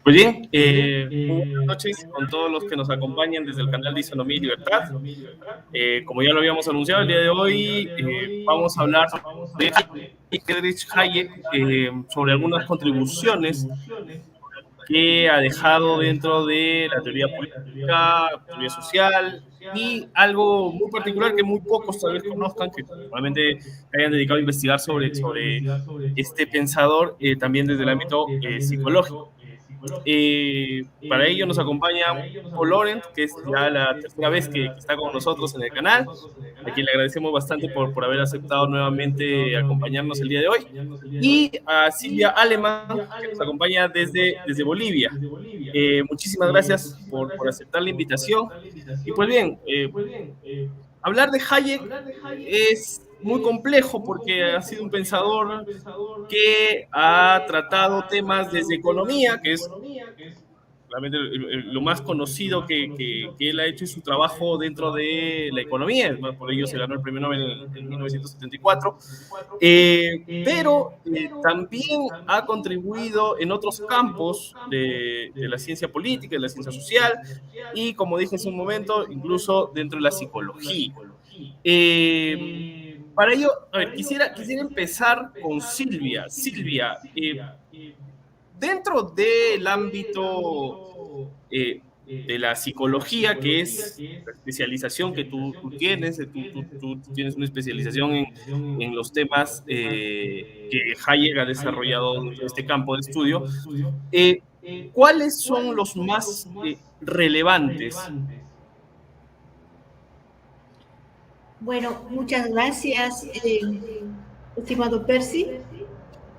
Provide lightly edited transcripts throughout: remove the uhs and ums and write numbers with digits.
Pues bien, muy buenas noches con todos los que nos acompañan desde el canal de Isonomía y Libertad. Como ya lo habíamos anunciado, el día de hoy vamos a hablar sobre Friedrich Hayek, sobre algunas contribuciones que ha dejado dentro de la teoría política, teoría social y algo muy particular que muy pocos tal vez conozcan, que probablemente hayan dedicado a investigar sobre este pensador también desde el ámbito psicológico. Para ello nos acompaña Paul Laurent, que es ya la tercera vez que está con nosotros en el canal, a quien le agradecemos bastante por haber aceptado nuevamente acompañarnos el día de hoy, y a Silvia Aleman, que nos acompaña desde Bolivia. Muchísimas gracias por aceptar la invitación. Y pues bien, hablar de Hayek es muy complejo porque ha sido un pensador que ha tratado temas desde economía, que es realmente lo más conocido que él ha hecho es su trabajo dentro de la economía, por ello se ganó el premio Nobel en 1974, pero también ha contribuido en otros campos de la ciencia política, de la ciencia social, y como dije hace un momento, incluso dentro de la psicología. Eh, para ello, a ver, quisiera empezar con Silvia. Silvia, dentro del ámbito de la psicología, que es la especialización que tú tienes, tú tienes una especialización en los temas que Hayek ha desarrollado dentro de este campo de estudio, eh, ¿cuáles son los más relevantes? Bueno, muchas gracias, estimado Percy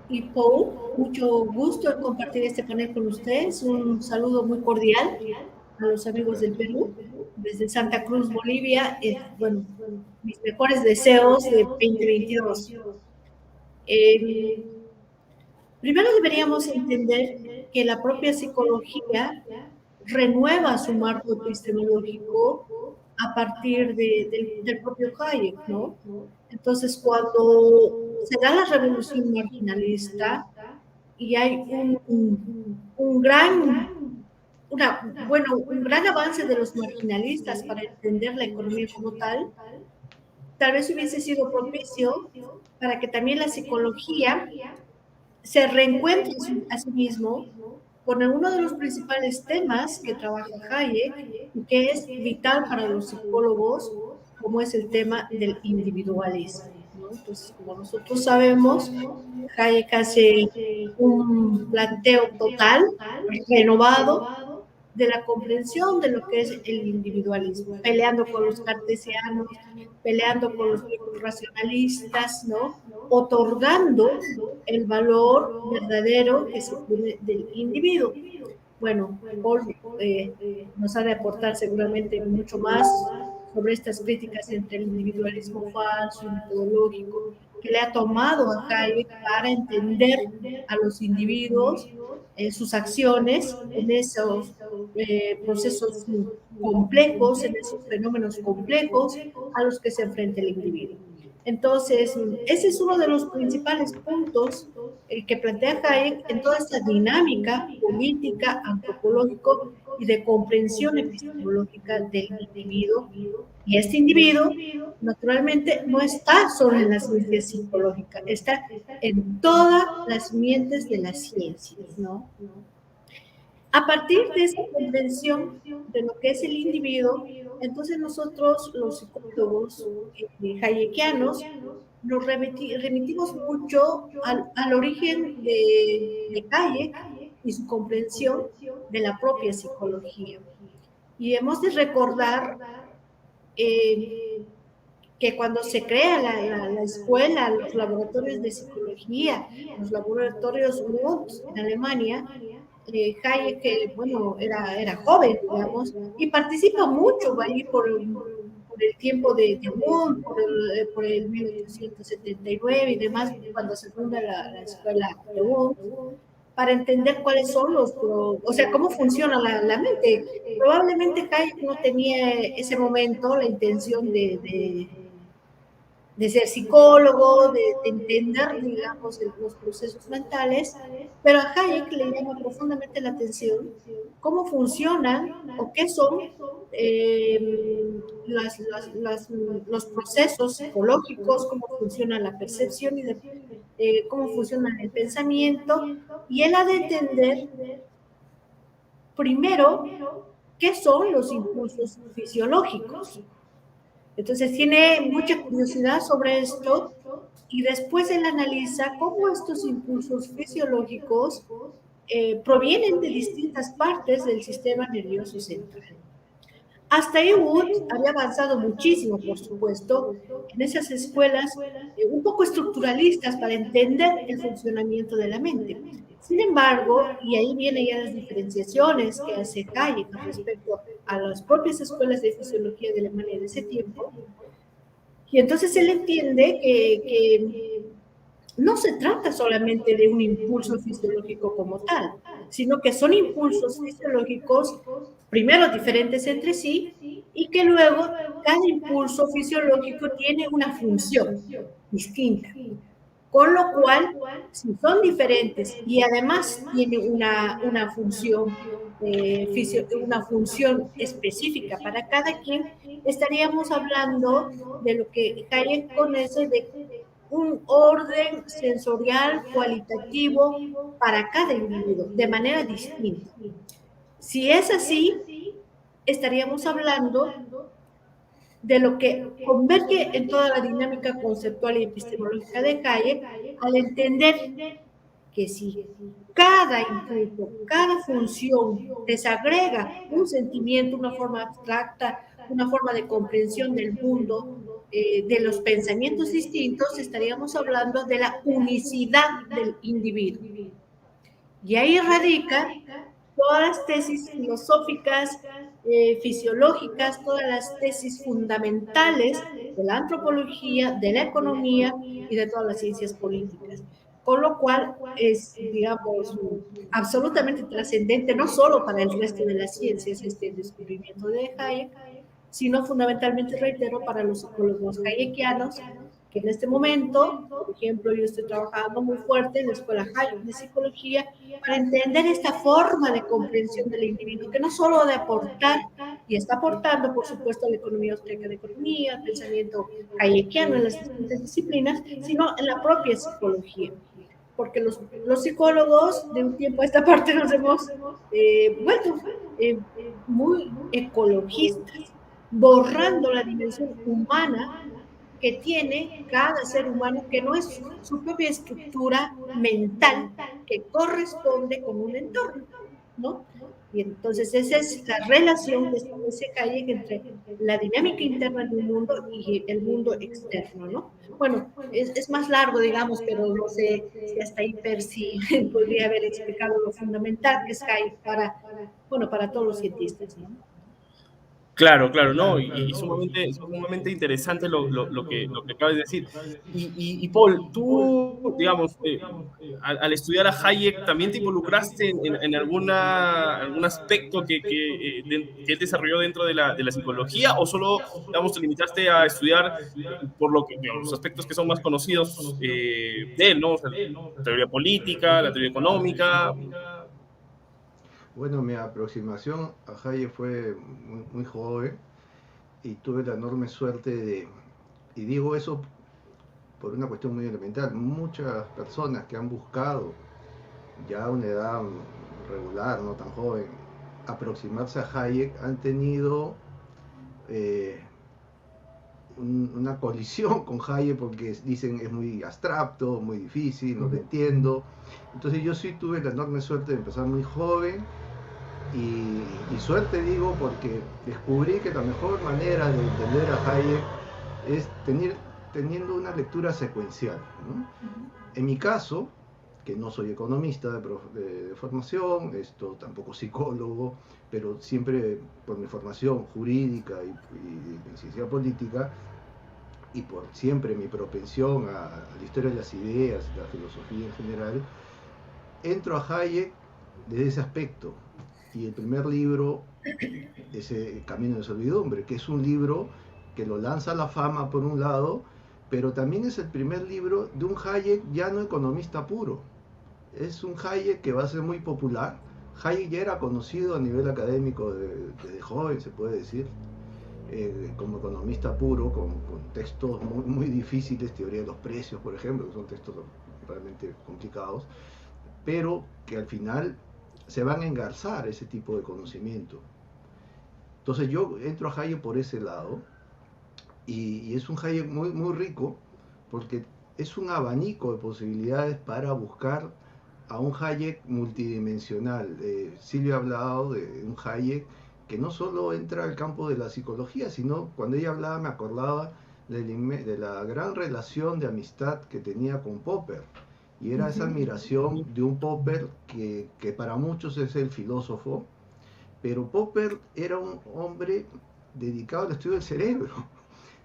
y Paul. Mucho gusto en compartir este panel con ustedes. Un saludo muy cordial a los amigos del Perú, desde Santa Cruz, Bolivia. Bueno, mis mejores deseos de 2022. Eh, Primero deberíamos entender que la propia psicología renueva su marco epistemológico a partir del propio Hayek, ¿no? Entonces, cuando se da la revolución marginalista y hay un gran, un gran avance de los marginalistas para entender la economía como tal vez hubiese sido propicio para que también la psicología se reencuentre a sí mismo con uno de los principales temas que trabaja Hayek y que es vital para los psicólogos, como es el tema del individualismo, ¿no? Entonces, como nosotros sabemos, Hayek hace un planteo total, renovado, de la comprensión de lo que es el individualismo, peleando con los cartesianos, peleando con los racionalistas, ¿no? Otorgando el valor verdadero que se tiene del individuo. Bueno, Paul nos ha de aportar seguramente mucho más sobre estas críticas entre el individualismo falso y metodológico que le ha tomado a Hayek para entender a los individuos, sus acciones en esos procesos complejos, en esos fenómenos complejos a los que se enfrenta el individuo. Entonces, ese es uno de los principales puntos que plantea Hayek en toda esta dinámica política, antropológico y de comprensión epistemológica del individuo. Y este individuo, naturalmente, no está solo en la ciencia psicológica, está en todas las mentes de las ciencias, ¿no? A partir de esa comprensión de lo que es el individuo, entonces nosotros, los psicólogos hayekianos, nos remitimos mucho al origen de Hayek y su comprensión de la propia psicología. Y hemos de recordar que cuando se crea la escuela, los laboratorios de psicología, los laboratorios Wundt en Alemania, Hayek, bueno, era joven, digamos, y participa mucho ahí por el tiempo de Wundt, por el 1879 y demás, cuando se funda la escuela de Wundt, para entender cuáles son o sea, cómo funciona la mente. Probablemente Hayek no tenía ese momento la intención de ser psicólogo, de entender, digamos, los procesos mentales, pero a Hayek le llama profundamente la atención cómo funcionan o qué son los procesos psicológicos, cómo funciona la percepción y cómo funciona el pensamiento, y él ha de entender primero qué son los impulsos fisiológicos. Entonces tiene mucha curiosidad sobre esto y después él analiza cómo estos impulsos fisiológicos provienen de distintas partes del sistema nervioso central. Hasta ahí Wood había avanzado muchísimo, por supuesto, en esas escuelas un poco estructuralistas para entender el funcionamiento de la mente. Sin embargo, y ahí vienen ya las diferenciaciones que hace Hayek respecto a las propias escuelas de fisiología de Alemania de ese tiempo, y entonces él entiende que no se trata solamente de un impulso fisiológico como tal, sino que son impulsos fisiológicos, primero diferentes entre sí, y que luego cada impulso fisiológico tiene una función distinta. Con lo cual, si son diferentes y además tiene una función una función específica para cada quien, estaríamos hablando de lo que Hayek conoce de un orden sensorial cualitativo para cada individuo, de manera distinta. Si es así, estaríamos hablando de lo que converge en toda la dinámica conceptual y epistemológica de Hayek, al entender que si cada impulso, cada función desagrega un sentimiento, una forma abstracta, una forma de comprensión del mundo, de los pensamientos distintos, estaríamos hablando de la unicidad del individuo. Y ahí radica todas las tesis filosóficas, fisiológicas, todas las tesis fundamentales de la antropología, de la economía y de todas las ciencias políticas. Con lo cual es, digamos, absolutamente trascendente, no solo para el resto de las ciencias, este descubrimiento de Hayek, sino fundamentalmente, reitero, para los psicólogos hayekianos, que en este momento, por ejemplo, yo estoy trabajando muy fuerte en la Escuela Hayek de Psicología para entender esta forma de comprensión del individuo, que no solo de aportar, y está aportando, por supuesto, a la economía austríaca de economía, el pensamiento hayekiano en las distintas disciplinas, sino en la propia psicología. Porque los psicólogos de un tiempo a esta parte nos hemos vuelto muy ecologistas, borrando la dimensión humana que tiene cada ser humano, que no es su propia estructura mental que corresponde con un entorno, ¿no? Y entonces esa es la relación que establece Hayek entre la dinámica interna de un mundo y el mundo externo, ¿no? Bueno, es más largo, digamos, pero no sé si hasta ahí Percy podría haber explicado lo fundamental que es Hayek para todos los cientistas, ¿no? Claro, claro, no, y sumamente interesante lo que acabas de decir. Y Paul, tú, digamos, al estudiar a Hayek, ¿también te involucraste en algún aspecto que él desarrolló dentro de la psicología, o solo, digamos, te limitaste a estudiar por digamos, los aspectos que son más conocidos de él, ¿no? O sea, la teoría política, la teoría económica? Bueno, mi aproximación a Hayek fue muy joven y tuve la enorme suerte y digo eso por una cuestión muy elemental, muchas personas que han buscado ya a una edad regular, no tan joven, aproximarse a Hayek han tenido una colisión con Hayek porque dicen es muy abstracto, muy difícil, no lo entiendo. Entonces yo sí tuve la enorme suerte de empezar muy joven y suerte digo porque descubrí que la mejor manera de entender a Hayek es teniendo una lectura secuencial, ¿no? En mi caso, que no soy economista de formación, tampoco psicólogo, pero siempre por mi formación jurídica y ciencia política, y por siempre mi propensión a la historia de las ideas, la filosofía en general, entro a Hayek desde ese aspecto. Y el primer libro es Camino de Servidumbre, que es un libro que lo lanza a la fama por un lado, pero también es el primer libro de un Hayek ya no economista puro. Es un Hayek que va a ser muy popular. Hayek ya era conocido a nivel académico desde joven, se puede decir, como economista puro, con textos muy difíciles, teoría de los precios, por ejemplo, que son textos realmente complicados, pero que al final se van a engarzar ese tipo de conocimiento. Entonces yo entro a Hayek por ese lado, y es un Hayek muy rico, porque es un abanico de posibilidades para buscar a un Hayek multidimensional. Silvia ha hablado de un Hayek que no solo entra al campo de la psicología, sino cuando ella hablaba me acordaba de la gran relación de amistad que tenía con Popper. Y era esa admiración de un Popper que para muchos es el filósofo, pero Popper era un hombre dedicado al estudio del cerebro,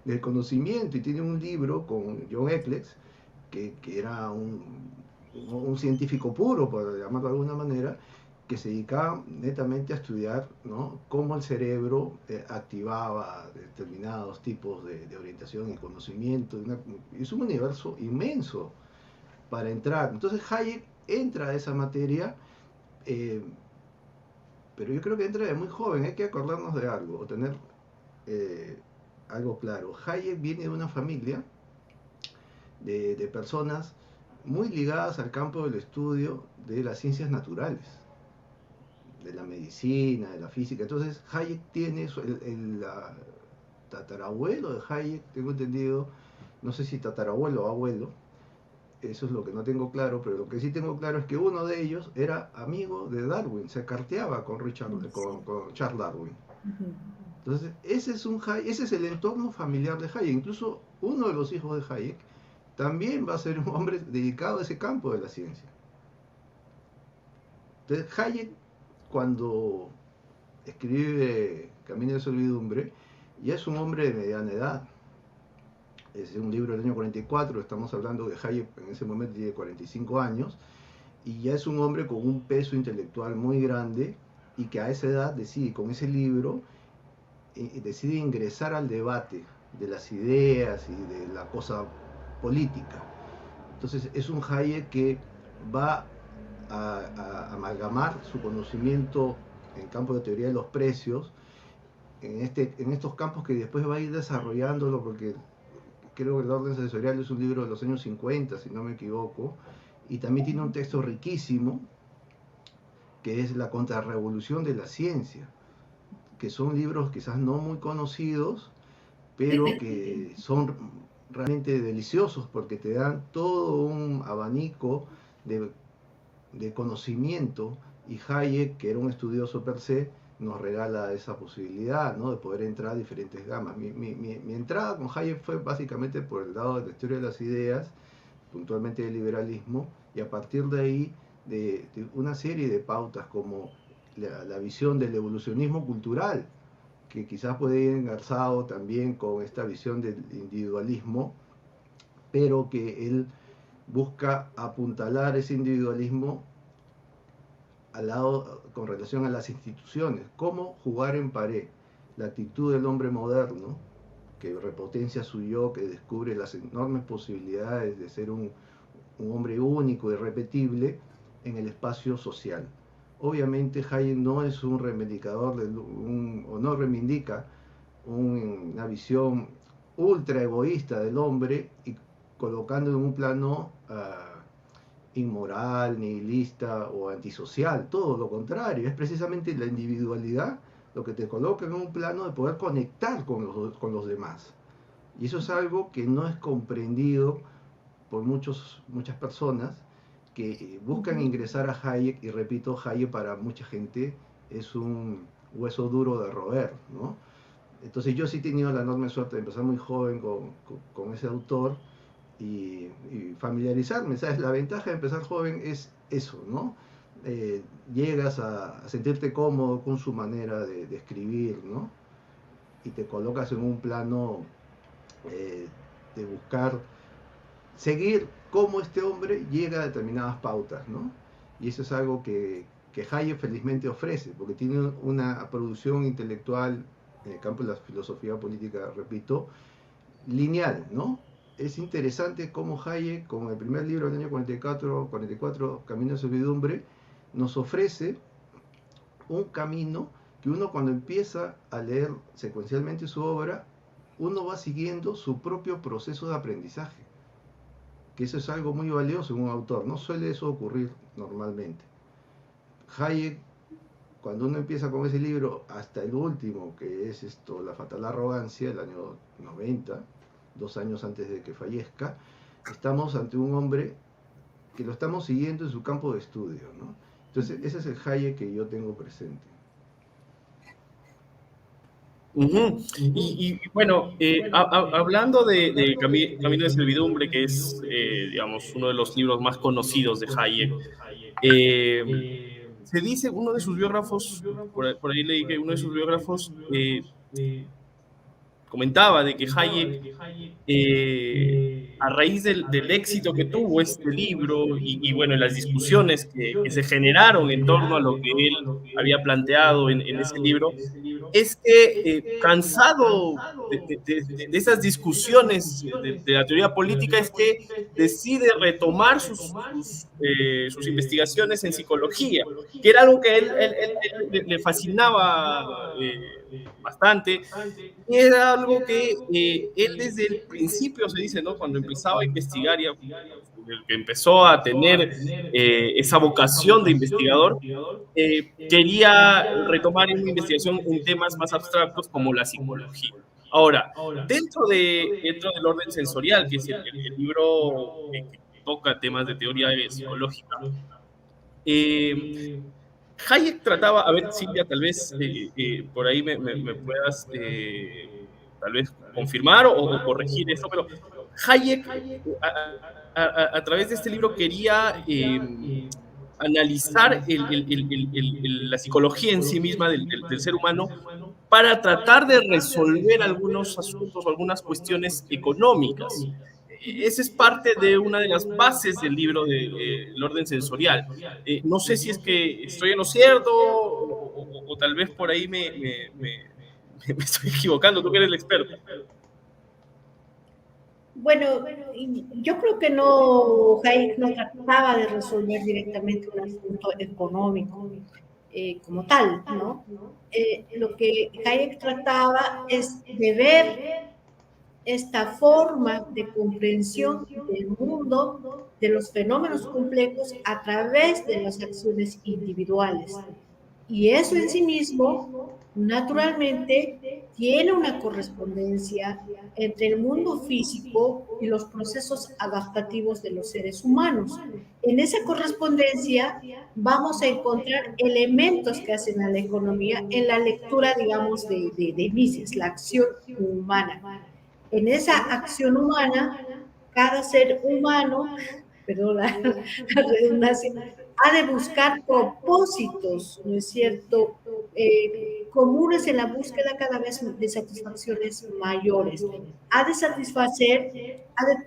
del conocimiento, y tiene un libro con John Eccles, que era un científico puro, por llamarlo de alguna manera, que se dedicaba netamente a estudiar, ¿no?, cómo el cerebro activaba determinados tipos de orientación y conocimiento. Es un universo inmenso para entrar. Entonces Hayek entra a esa materia, eh, pero yo creo que entra de muy joven. Hay que acordarnos de algo, o tener eh, algo claro. Hayek viene de una familia de personas muy ligadas al campo del estudio de las ciencias naturales, de la medicina, de la física. Entonces Hayek tiene tatarabuelo de Hayek, tengo entendido, no sé si tatarabuelo o abuelo, eso es lo que no tengo claro, pero lo que sí tengo claro es que uno de ellos era amigo de Darwin, se carteaba con Charles Darwin. Entonces, ese es el entorno familiar de Hayek. Incluso uno de los hijos de Hayek también va a ser un hombre dedicado a ese campo de la ciencia. Entonces, Hayek, cuando escribe Camino de Servidumbre, ya es un hombre de mediana edad. Es un libro del año 44, estamos hablando de Hayek en ese momento tiene 45 años, y ya es un hombre con un peso intelectual muy grande, y que a esa edad decide, con ese libro, decide ingresar al debate de las ideas y de la cosa política. Entonces es un Hayek que va a amalgamar su conocimiento en el campo de teoría de los precios, en estos campos que después va a ir desarrollándolo, porque creo que el orden sensorial es un libro de los años 50, si no me equivoco, y también tiene un texto riquísimo, que es La contrarrevolución de la ciencia, que son libros quizás no muy conocidos, pero que son realmente deliciosos porque te dan todo un abanico de conocimiento, y Hayek, que era un estudioso per se, nos regala esa posibilidad, ¿no?, de poder entrar a diferentes gamas. Mi entrada con Hayek fue básicamente por el lado de la historia de las ideas, puntualmente del liberalismo, y a partir de ahí de una serie de pautas como la visión del evolucionismo cultural, que quizás puede ir engarzado también con esta visión del individualismo, pero que él busca apuntalar ese individualismo al lado, con relación a las instituciones, cómo jugar en pared la actitud del hombre moderno, que repotencia su yo, que descubre las enormes posibilidades de ser un hombre único, irrepetible, en el espacio social. Obviamente Hayek no es un reivindicador o no reivindica una visión ultra egoísta del hombre y colocando en un plano inmoral, nihilista o antisocial. Todo lo contrario, es precisamente la individualidad lo que te coloca en un plano de poder conectar con los demás. Y eso es algo que no es comprendido por muchas personas que buscan ingresar a Hayek, y repito, Hayek para mucha gente es un hueso duro de roer, ¿no? Entonces yo sí he tenido la enorme suerte de empezar muy joven con ese autor y familiarizarme, ¿sabes? La ventaja de empezar joven es eso, ¿no? Llegas a sentirte cómodo con su manera de escribir, ¿no? Y te colocas en un plano de buscar seguir cómo este hombre llega a determinadas pautas, ¿no? Y eso es algo que Hayek felizmente ofrece, porque tiene una producción intelectual en el campo de la filosofía política, repito, lineal, ¿no? es interesante cómo Hayek, con el primer libro del año 44, Camino de Servidumbre, nos ofrece un camino que uno cuando empieza a leer secuencialmente su obra, uno va siguiendo su propio proceso de aprendizaje, que eso es algo muy valioso en un autor, no suele eso ocurrir normalmente. Hayek, cuando uno empieza con ese libro hasta el último, que es La fatal arrogancia, el año 90, 2 años antes de que fallezca, estamos ante un hombre que lo estamos siguiendo en su campo de estudio, ¿no? Entonces, ese es el Hayek que yo tengo presente. Y bueno, hablando de Camino de Servidumbre, que es, digamos, uno de los libros más conocidos de Hayek, se dice, uno de sus biógrafos, por ahí leí que uno de sus biógrafos comentaba de que Hayek, a raíz del éxito que tuvo este libro y bueno, las discusiones que se generaron en torno a lo que él había planteado en ese libro, es que cansado de esas discusiones de la teoría política, es que decide retomar sus investigaciones en psicología, que era algo que a él le fascinaba bastante. Era algo que él desde el principio, se dice, ¿no? Cuando empezaba a investigar, y que empezó a tener esa vocación de investigador, quería retomar una investigación en temas más abstractos como la psicología. Ahora, dentro del orden sensorial, que es el libro que toca temas de teoría psicológica, Hayek trataba, a ver, Silvia, tal vez por ahí me puedas tal vez confirmar o corregir eso, pero Hayek a través de este libro quería analizar la psicología en sí misma del ser humano para tratar de resolver algunos asuntos o algunas cuestiones económicas. Esa es parte de una de las bases del libro del orden sensorial. No sé si es que estoy en lo cierto o tal vez por ahí me estoy equivocando, tú que eres el experto. Bueno, yo creo que no, Hayek no trataba de resolver directamente un asunto económico como tal, ¿no? Lo que Hayek trataba es de ver esta forma de comprensión del mundo, de los fenómenos complejos a través de las acciones individuales. Y eso en sí mismo, naturalmente, tiene una correspondencia entre el mundo físico y los procesos adaptativos de los seres humanos. En esa correspondencia vamos a encontrar elementos que hacen a la economía en la lectura, digamos, de Mises, la acción humana. En esa acción humana, cada ser humano, perdón la redundancia, ha de buscar propósitos, ¿no es cierto?, comunes en la búsqueda cada vez de satisfacciones mayores. Ha de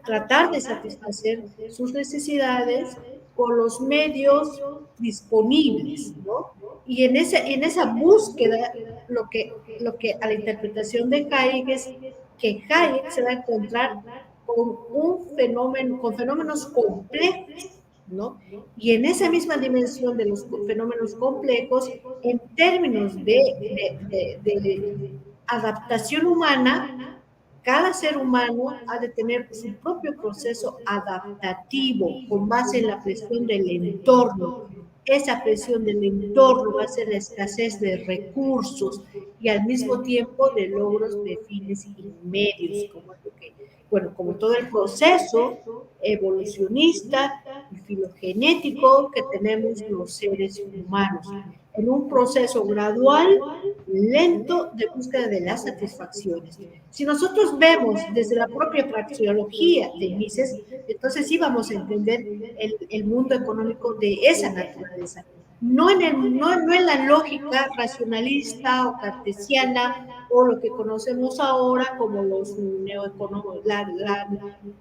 tratar de satisfacer sus necesidades con los medios disponibles, ¿no? Y en esa búsqueda, lo que a la interpretación de Hayek es que Hayek se va a encontrar con fenómenos complejos, ¿no? Y en esa misma dimensión de los fenómenos complejos, en términos de adaptación humana, cada ser humano ha de tener su propio proceso adaptativo con base en la presión del entorno. Esa presión del entorno va a ser la escasez de recursos y al mismo tiempo de logros de fines y medios, como todo el proceso evolucionista y filogenético que tenemos los seres humanos, en un proceso gradual, lento de búsqueda de las satisfacciones. Si nosotros vemos desde la propia praxeología de Mises, entonces sí vamos a entender el mundo económico de esa naturaleza. No en la lógica racionalista o cartesiana o lo que conocemos ahora como los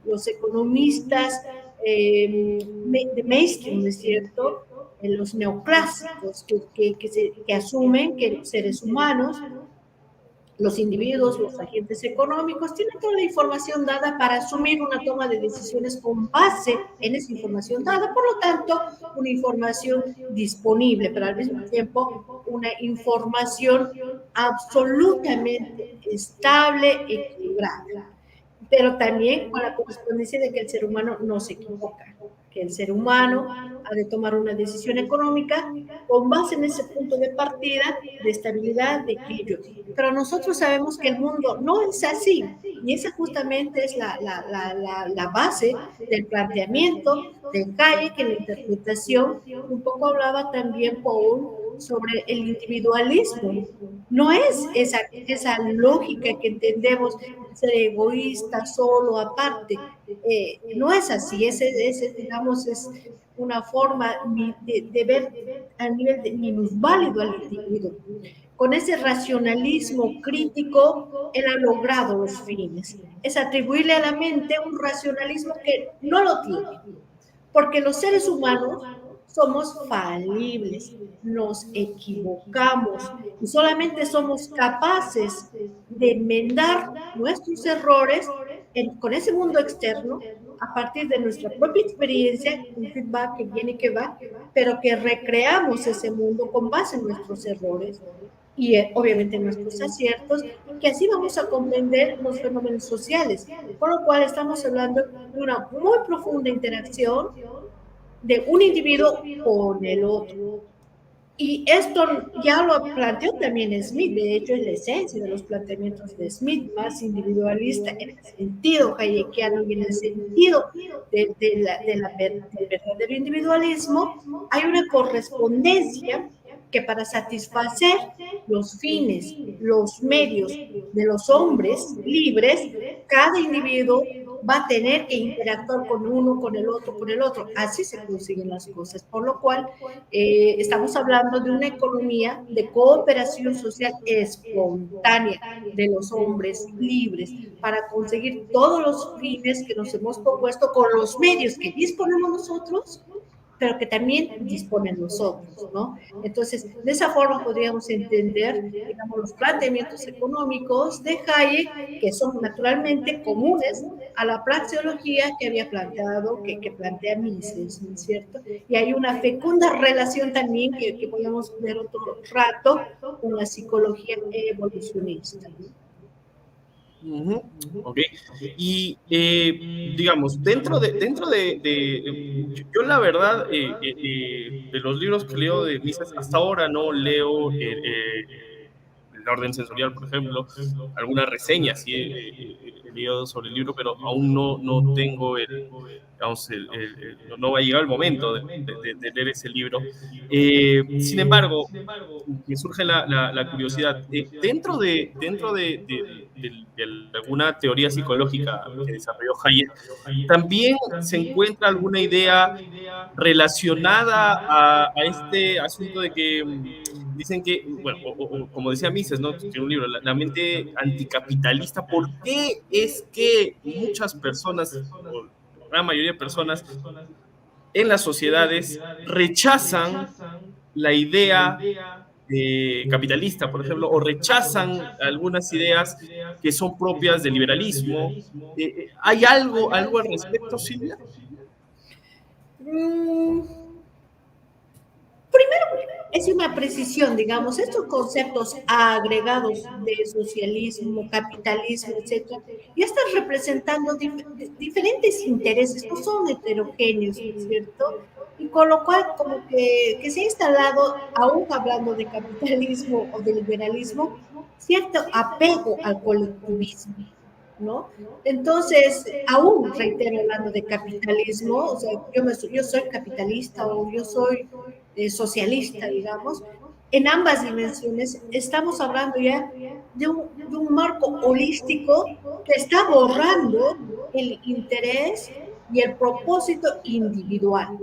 los economistas de mainstream, ¿no es cierto?, los neoclásicos que asumen que los seres humanos Los individuos, los agentes económicos, tienen toda la información dada para asumir una toma de decisiones con base en esa información dada, por lo tanto, una información disponible, pero al mismo tiempo una información absolutamente estable, equilibrada, pero también con la correspondencia de que el ser humano no se equivoca, que el ser humano ha de tomar una decisión económica con base en ese punto de partida de estabilidad, de equilibrio. Pero nosotros sabemos que el mundo no es así, y esa justamente es la base del planteamiento de Hayek, en la interpretación. Un poco hablaba también Paul sobre el individualismo. No es esa lógica que entendemos, ser egoísta, solo, aparte. No es así, digamos, es una forma de ver a nivel de minusválido al individuo. Con ese racionalismo crítico, él ha logrado los fines. Es atribuirle a la mente un racionalismo que no lo tiene, porque los seres humanos somos falibles, nos equivocamos y solamente somos capaces de enmendar nuestros errores con ese mundo externo a partir de nuestra propia experiencia, un feedback que viene y que va, pero que recreamos ese mundo con base en nuestros errores y obviamente nuestros aciertos, que así vamos a comprender los fenómenos sociales, por lo cual estamos hablando de una muy profunda interacción de un individuo con el otro. Y esto ya lo planteó también Smith, de hecho es la esencia de los planteamientos de Smith, más individualista en el sentido hayekiano y en el sentido del verdadero individualismo. Hay una correspondencia que para satisfacer los fines, los medios de los hombres libres, cada individuo va a tener que interactuar con uno, con el otro, con el otro. Así se consiguen las cosas. Por lo cual, estamos hablando de una economía de cooperación social espontánea de los hombres libres para conseguir todos los fines que nos hemos propuesto con los medios que disponemos nosotros, pero que también disponen nosotros, ¿no? Entonces, de esa forma podríamos entender, digamos, los planteamientos económicos de Hayek, que son naturalmente comunes a la praxeología que había planteado, que plantea Mises, ¿no es cierto? Y hay una fecunda relación también que podemos ver otro rato con la psicología evolucionista, ¿no? Ok. Y digamos, yo la verdad, de los libros que leo de Mises, hasta ahora no leo el orden sensorial, por ejemplo, algunas reseñas sí he leído sobre el libro, pero aún no tengo digamos, no va a llegar el momento de leer ese libro. Sin embargo, me surge la curiosidad. Dentro de alguna teoría psicológica que desarrolló Hayek, también se encuentra alguna idea relacionada a este asunto de que dicen que, bueno, como decía Mises, ¿no? Tiene un libro, la mente anticapitalista. ¿Por qué es que muchas personas, o la gran mayoría de personas en las sociedades, rechazan la idea capitalista, por ejemplo, o rechazan algunas ideas que son propias del liberalismo? ¿Hay algo al respecto, Silvia? Primero, es una precisión, digamos, estos conceptos agregados de socialismo, capitalismo, etcétera, ya están representando diferentes intereses, no son heterogéneos, ¿no es cierto? Y con lo cual, como que se ha instalado, aún hablando de capitalismo o de liberalismo, cierto apego al colectivismo, ¿no? Entonces, aún reitero hablando de capitalismo, o sea, yo soy capitalista o yo soy socialista, digamos, en ambas dimensiones estamos hablando ya de un marco holístico que está borrando el interés y el propósito individual.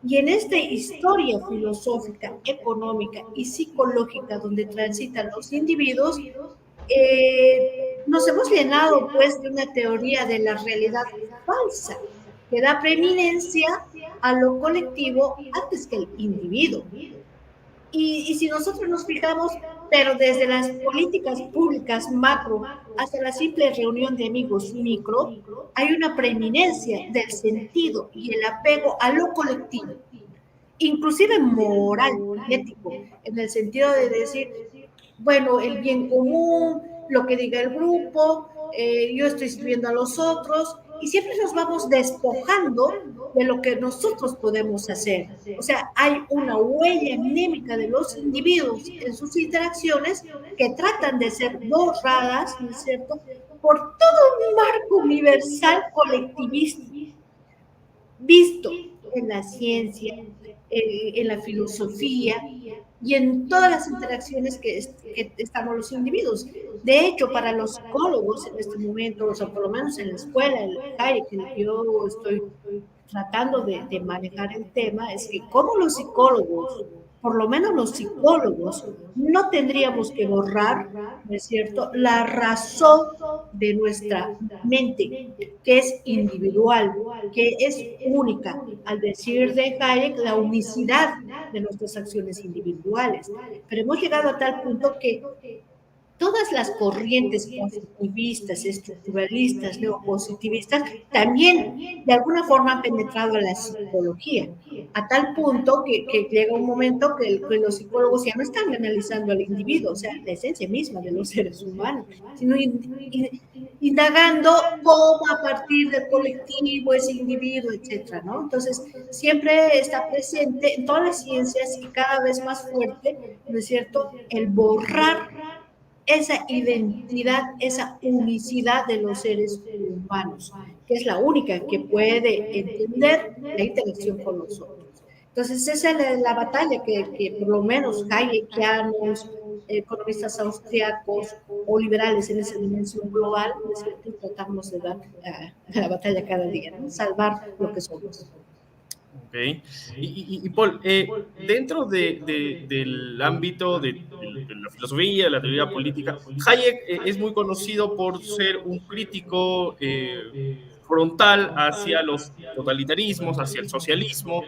Y en esta historia filosófica, económica y psicológica donde transitan los individuos, nos hemos llenado pues de una teoría de la realidad falsa que da preeminencia a lo colectivo antes que el individuo. Y si nosotros nos fijamos, pero desde las políticas públicas macro hasta la simple reunión de amigos micro, hay una preeminencia del sentido y el apego a lo colectivo, inclusive moral y ético, en el sentido de decir, bueno, el bien común, lo que diga el grupo, yo estoy sirviendo a los otros, y siempre nos vamos despojando de lo que nosotros podemos hacer. O sea, hay una huella anémica de los individuos en sus interacciones que tratan de ser borradas, ¿no es cierto?, por todo un marco universal colectivista visto en la ciencia, en la filosofía y en todas las interacciones que estamos los individuos. De hecho, para los psicólogos en este momento, o sea, por lo menos en la escuela, en que yo estoy tratando de manejar el tema, es que como los psicólogos, por lo menos los psicólogos, no tendríamos que borrar, ¿no es cierto?, la razón de nuestra mente, que es individual, que es única. Al decir de Hayek, la unicidad de nuestras acciones individuales. Pero hemos llegado a tal punto que todas las corrientes positivistas, estructuralistas, neopositivistas, también de alguna forma han penetrado en la psicología, a tal punto que llega un momento que los psicólogos ya no están analizando al individuo, o sea, la esencia misma de los seres humanos, sino indagando cómo a partir del colectivo, ese individuo, etcétera, ¿no? Entonces, siempre está presente en todas las ciencias y cada vez más fuerte, ¿no es cierto?, el borrar esa identidad, esa unicidad de los seres humanos, que es la única que puede entender la interacción con los otros. Entonces, esa es la batalla que por lo menos hayekianos, economistas austriacos o liberales en esa dimensión global, tratamos de dar la batalla cada día, ¿no? Salvar lo que somos. Okay. Y Paul, dentro del ámbito de la filosofía, de la teoría política, Hayek es muy conocido por ser un crítico frontal hacia los totalitarismos, hacia el socialismo,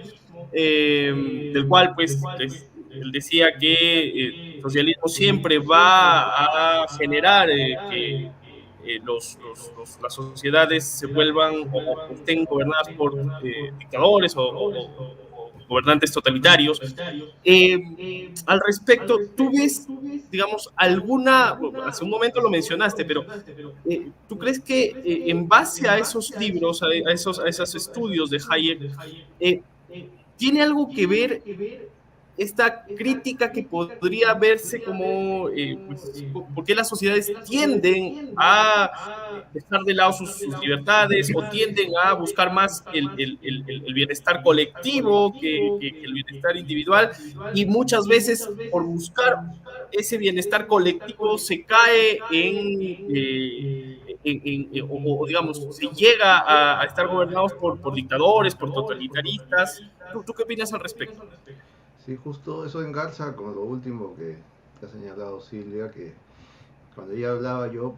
del cual pues él decía que el socialismo siempre va a generar que las sociedades se vuelvan o estén gobernadas por dictadores o gobernantes totalitarios. Al respecto, ¿tú ves, digamos, hace un momento lo mencionaste, pero ¿tú crees que en base a esos libros, a esos estudios de Hayek, tiene algo que ver esta crítica que podría verse como pues, por qué las sociedades tienden a dejar de lado sus libertades o tienden a buscar más el bienestar colectivo que el bienestar individual, y muchas veces por buscar ese bienestar colectivo se cae o digamos, se llega a estar gobernados por dictadores, por totalitaristas? ¿Tú qué opinas al respecto? Sí, justo eso engarza con lo último que ha señalado Silvia, que cuando ella hablaba yo,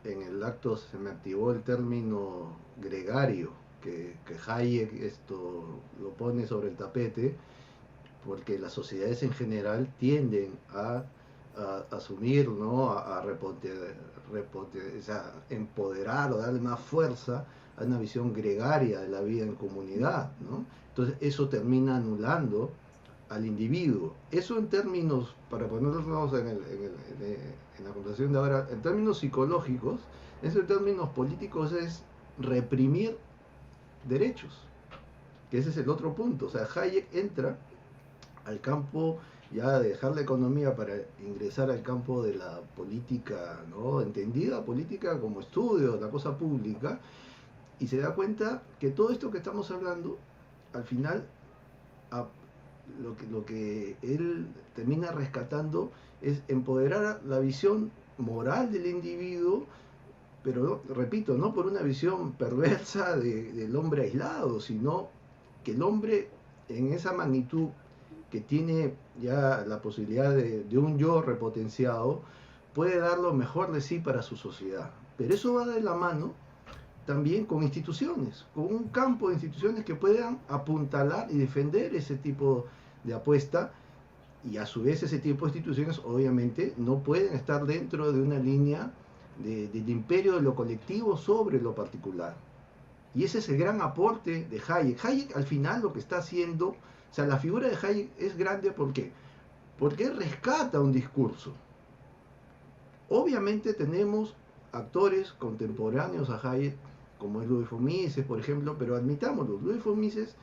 en el acto se me activó el término gregario, que Hayek esto lo pone sobre el tapete, porque las sociedades en general tienden a asumir, ¿no? a o sea, empoderar o darle más fuerza a una visión gregaria de la vida en comunidad, ¿no? Entonces eso termina anulando al individuo. Eso en términos, para ponernos en la conversación de ahora, en términos psicológicos, eso en términos políticos es reprimir derechos, que ese es el otro punto. O sea, Hayek entra al campo ya de dejar la economía para ingresar al campo de la política, ¿no? Entendida política como estudio, la cosa pública, y se da cuenta que todo esto que estamos hablando, al final, lo que él termina rescatando es empoderar la visión moral del individuo, pero repito, no por una visión perversa del hombre aislado, sino que el hombre en esa magnitud que tiene ya la posibilidad de un yo repotenciado, puede dar lo mejor de sí para su sociedad. Pero eso va de la mano también con instituciones, con un campo de instituciones que puedan apuntalar y defender ese tipo de apuesta, Y a su vez ese tipo de instituciones obviamente no pueden estar dentro de una línea del imperio de lo colectivo sobre lo particular. Y ese es el gran aporte de Hayek. Hayek al final lo que está haciendo, o sea, la figura de Hayek es grande ¿por qué? Porque rescata un discurso. Obviamente tenemos actores contemporáneos a Hayek, como es Louis Mises, por ejemplo, pero admitámoslo, Louis Mises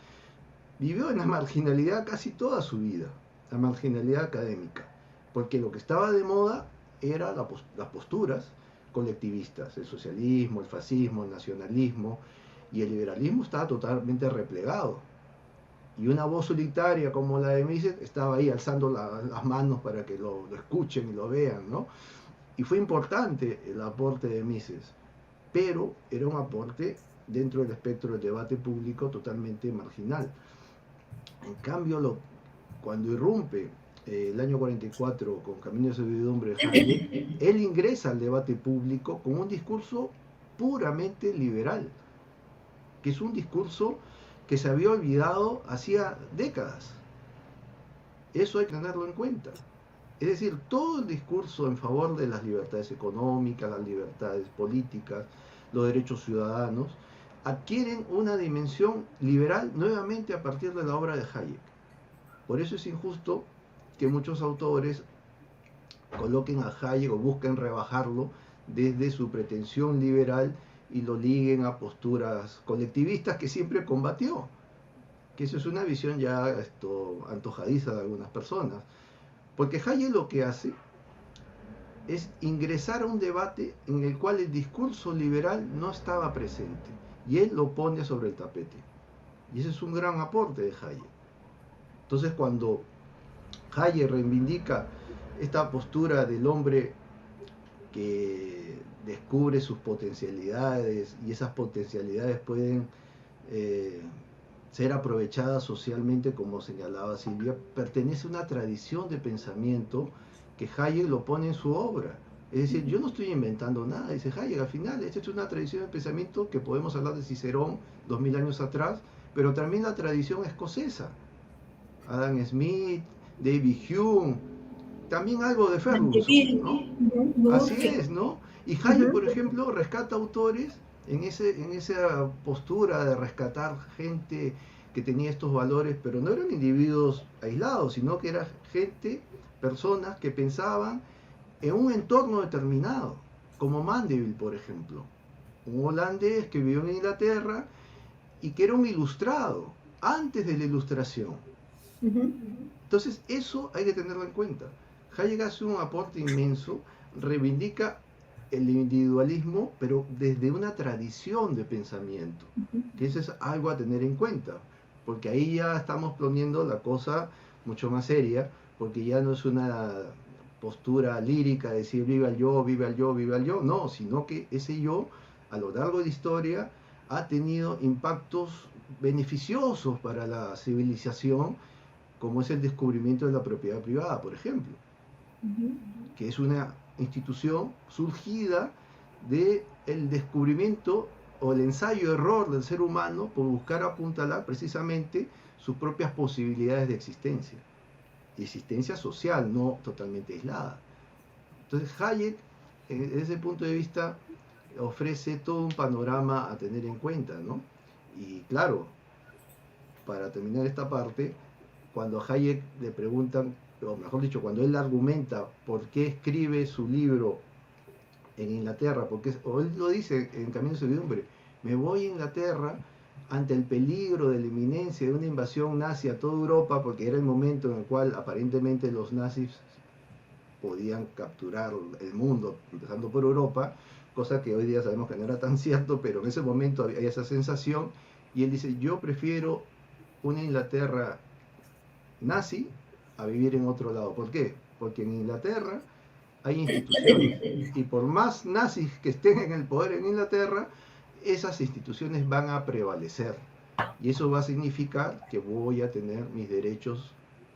vivió en la marginalidad casi toda su vida, la marginalidad académica, porque lo que estaba de moda era las posturas colectivistas, el socialismo, el fascismo, el nacionalismo, y el liberalismo estaba totalmente replegado. Y una voz solitaria como la de Mises estaba ahí alzando las manos para que lo escuchen y lo vean, ¿no? Y fue importante el aporte de Mises, pero era un aporte dentro del espectro del debate público totalmente marginal. En cambio, cuando irrumpe el año 44 con Camino de Servidumbre de Hayek, él ingresa al debate público con un discurso puramente liberal, que es un discurso que se había olvidado hacía décadas. Eso hay que tenerlo en cuenta. Es decir, todo el discurso en favor de las libertades económicas, las libertades políticas, los derechos ciudadanos, adquieren una dimensión liberal nuevamente a partir de la obra de Hayek. Por eso es injusto que muchos autores coloquen a Hayek o busquen rebajarlo desde su pretensión liberal y lo liguen a posturas colectivistas que siempre combatió. Que eso es una visión ya antojadiza de algunas personas. Porque Hayek lo que hace es ingresar a un debate en el cual el discurso liberal no estaba presente y él lo pone sobre el tapete. Y ese es un gran aporte de Hayek. Entonces cuando Hayek reivindica esta postura del hombre que descubre sus potencialidades y esas potencialidades pueden ser aprovechadas socialmente, como señalaba Silvia, pertenece a una tradición de pensamiento que Hayek lo pone en su obra. Es decir, yo no estoy inventando nada, dice Hayek, al final, esta es una tradición de pensamiento que podemos hablar de Cicerón 2000 años atrás, pero también la tradición escocesa. Adam Smith, David Hume, también algo de Ferguson, ¿no? Así es, ¿no? Y Hayek, por ejemplo, rescata autores en esa postura de rescatar gente que tenía estos valores, pero no eran individuos aislados, sino que era gente, personas que pensaban en un entorno determinado, como Mandeville, por ejemplo, un holandés que vivió en Inglaterra y que era un ilustrado, antes de la ilustración. Entonces, eso hay que tenerlo en cuenta. Hayek hace un aporte inmenso, reivindica el individualismo, pero desde una tradición de pensamiento, que eso es algo a tener en cuenta, porque ahí ya estamos poniendo la cosa mucho más seria, porque ya no es una postura lírica de decir viva el yo, viva el yo, viva el yo, no, sino que ese yo a lo largo de la historia ha tenido impactos beneficiosos para la civilización, como es el descubrimiento de la propiedad privada, por ejemplo, que es una institución surgida del descubrimiento o el ensayo-error del ser humano por buscar apuntalar precisamente sus propias posibilidades de existencia, y existencia social, no totalmente aislada. Entonces Hayek, desde ese punto de vista, ofrece todo un panorama a tener en cuenta, ¿no? Y claro, para terminar esta parte, cuando a Hayek le preguntan, o mejor dicho, cuando él argumenta por qué escribe su libro en Inglaterra, o él lo dice en Camino de Servidumbre, me voy a Inglaterra ante el peligro de la inminencia de una invasión nazi a toda Europa, porque era el momento en el cual aparentemente los nazis podían capturar el mundo, empezando por Europa, cosa que hoy día sabemos que no era tan cierto, pero en ese momento había esa sensación, y él dice, yo prefiero una Inglaterra nazi a vivir en otro lado. ¿Por qué? Porque en Inglaterra hay instituciones, y por más nazis que estén en el poder en Inglaterra, esas instituciones van a prevalecer, y eso va a significar que voy a tener mis derechos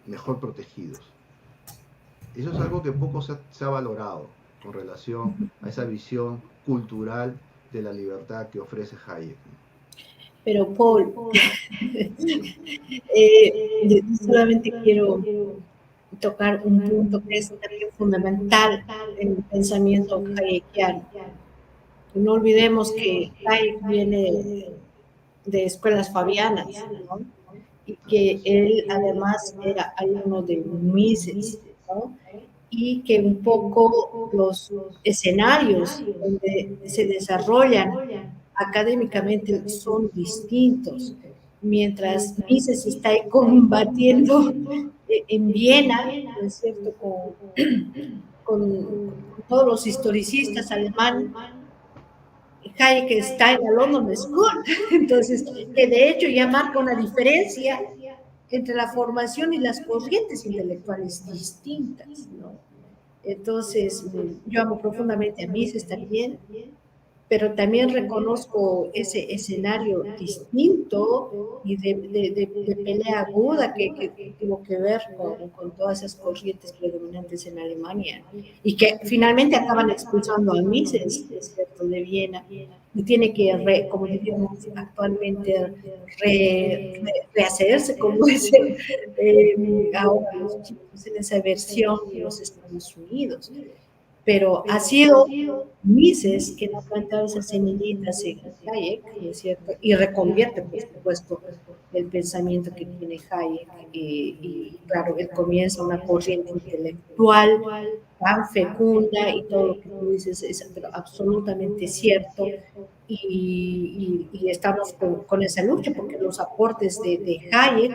mejor protegidos. Eso es algo que poco se ha valorado con relación a esa visión cultural de la libertad que ofrece Hayek. Pero Paul, solamente quiero tocar un punto que es también fundamental en el pensamiento hayekiano. No olvidemos que Hayek viene de escuelas fabianas, ¿no? Y que él además era alumno de Mises, ¿no? Y que un poco los escenarios donde se desarrollan académicamente son distintos. Mientras Mises está ahí combatiendo en Viena, ¿no es cierto?, con todos los historicistas alemanes, Hayek está en la London School, entonces, que de hecho ya marca una diferencia entre la formación y las corrientes intelectuales distintas, ¿no? Entonces, yo amo profundamente a Mises también, pero también reconozco ese escenario distinto y de pelea aguda que tuvo que ver con todas esas corrientes predominantes en Alemania y que finalmente acaban expulsando a Mises, es cierto, de Viena, y tiene que, como diríamos actualmente, rehacerse, como dicen ahora los chicos en esa versión de los Estados Unidos. Pero ha sido Mises que ha plantado esas semillitas en Hayek, ¿no es cierto? Y reconvierte, por supuesto, el pensamiento que tiene Hayek. Y claro, él comienza una corriente intelectual tan fecunda y todo lo que tú dices es absolutamente cierto. Y estamos con esa lucha porque los aportes de Hayek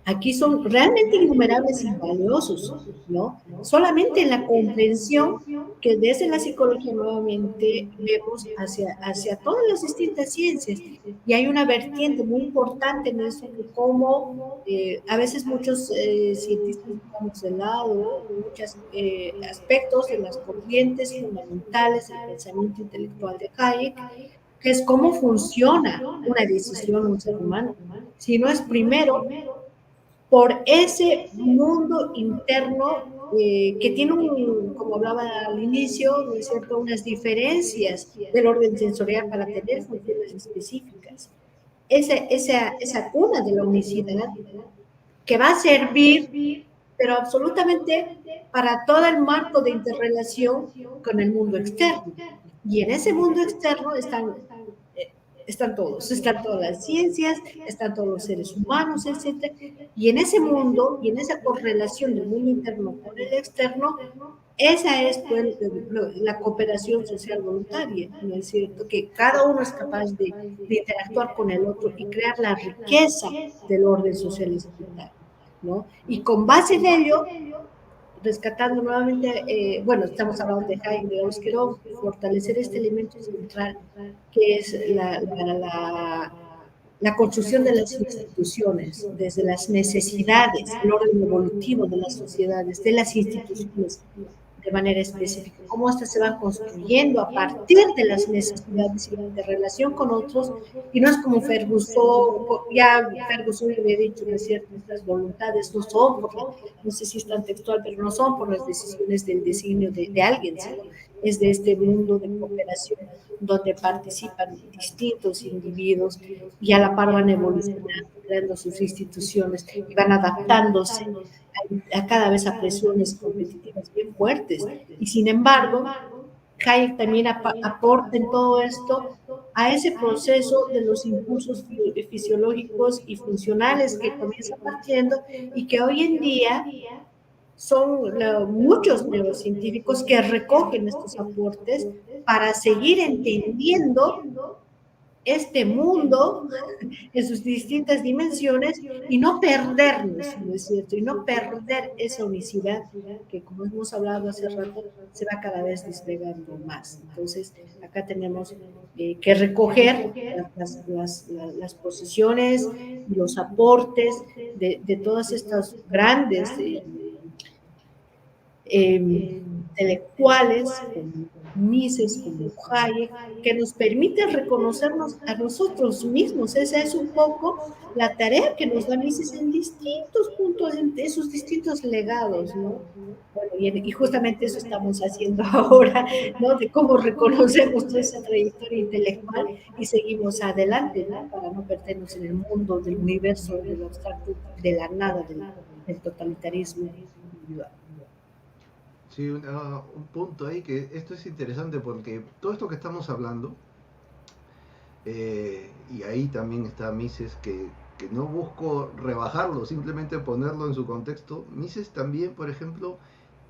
aquí son realmente innumerables y valiosos, ¿no? Solamente en la comprensión que desde la psicología nuevamente vemos hacia todas las distintas ciencias. Y hay una vertiente muy importante en eso, que como a veces muchos cientistas estamos de lado, muchos aspectos de las corrientes fundamentales del pensamiento intelectual de Hayek, que es cómo funciona una decisión de un ser humano. Si no es primero por ese mundo interno que tiene, como hablaba al inicio, ¿no es cierto?, unas diferencias del orden sensorial para tener funciones específicas. Esa cuna de la unicidad que va a servir, pero absolutamente para todo el marco de interrelación con el mundo externo. Y en ese mundo externo están todas las ciencias, están todos los seres humanos, etc. Y en ese mundo, y en esa correlación del mundo interno con el externo, esa es pues, la cooperación social voluntaria, ¿no es cierto? Que cada uno es capaz de interactuar con el otro y crear la riqueza del orden social y societario, ¿no? Y con base en ello, rescatando nuevamente, bueno, estamos hablando de Hayek, digamos, quiero fortalecer este elemento central, que es la construcción de las instituciones, desde las necesidades, el orden evolutivo de las sociedades, de las instituciones de manera específica, cómo estas se van construyendo a partir de las necesidades y de relación con otros, y no es como Ferguson, ya Ferguson le había dicho, ¿no es cierto?, estas voluntades no son, porque, no sé si es tan textual, pero no son por las decisiones del designio de alguien, sino es de este mundo de cooperación donde participan distintos individuos y a la par van evolucionando, creando sus instituciones y van adaptándose a cada vez a presiones competitivas bien fuertes. Y sin embargo, Hayek también aporta en todo esto a ese proceso de los impulsos fisiológicos y funcionales que comienza partiendo y que hoy en día son muchos neurocientíficos que recogen estos aportes para seguir entendiendo este mundo en sus distintas dimensiones y no perdernos, ¿no es cierto? Y no perder esa unicidad que, como hemos hablado hace rato, se va cada vez desplegando más. Entonces, acá tenemos que recoger las posiciones y los aportes de todas estas grandes intelectuales, como Mises, como Hayek, que nos permiten reconocernos a nosotros mismos. Esa es un poco la tarea que nos da Mises en distintos puntos, en esos distintos legados, ¿no? Bueno, y justamente eso estamos haciendo ahora, ¿no? De cómo reconocemos toda esa trayectoria intelectual y seguimos adelante, ¿no? Para no perdernos en el mundo del universo, del abstracto, de la nada, del el totalitarismo individual. Sí, un punto ahí que esto es interesante porque todo esto que estamos hablando, y ahí también está Mises, que no busco rebajarlo, simplemente ponerlo en su contexto. Mises también, por ejemplo,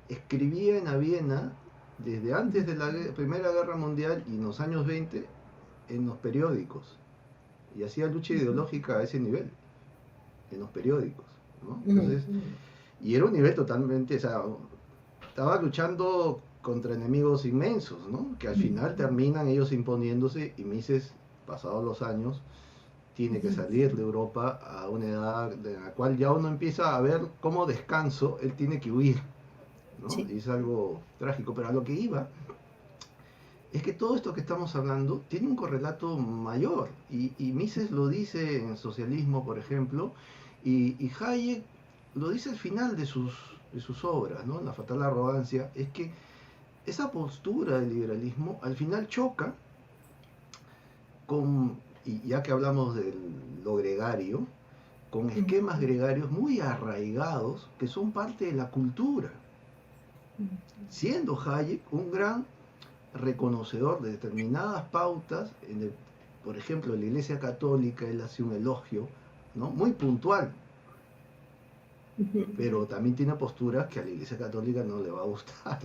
escribía en Viena desde antes de la Primera Guerra Mundial y en los años 20 en los periódicos, y hacía lucha ideológica a ese nivel, en los periódicos, ¿no? Entonces, y era un nivel totalmente, o sea, estaba luchando contra enemigos inmensos, ¿no? Que al final terminan ellos imponiéndose, y Mises, pasados los años, tiene que salir de Europa a una edad en la cual ya uno empieza a ver como descanso, él tiene que huir, ¿no? Sí. Y es algo trágico, pero a lo que iba es que todo esto que estamos hablando tiene un correlato mayor, y Mises lo dice en Socialismo, por ejemplo, y Hayek lo dice al final de sus obras, ¿no? La fatal arrogancia, es que esa postura del liberalismo al final choca con, y ya que hablamos de lo gregario, con esquemas gregarios muy arraigados que son parte de la cultura, siendo Hayek un gran reconocedor de determinadas pautas, por ejemplo, en la Iglesia Católica él hace un elogio, ¿no? Muy puntual, pero también tiene posturas que a la Iglesia Católica no le va a gustar,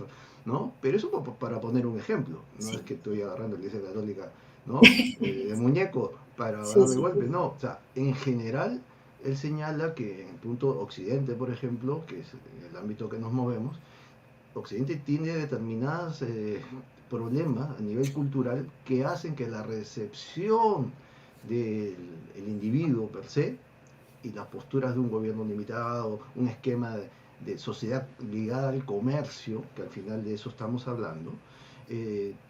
¿no? Pero eso para poner un ejemplo, no Sí. es que estoy agarrando a la Iglesia Católica, ¿no? De muñeco para Sí, darle sí. golpe, no, o sea, en general él señala que en el punto Occidente, por ejemplo, que es el ámbito que nos movemos, Occidente tiene determinados problemas a nivel cultural que hacen que la recepción del individuo per se y las posturas de un gobierno limitado, un esquema de sociedad ligada al comercio, que al final de eso estamos hablando,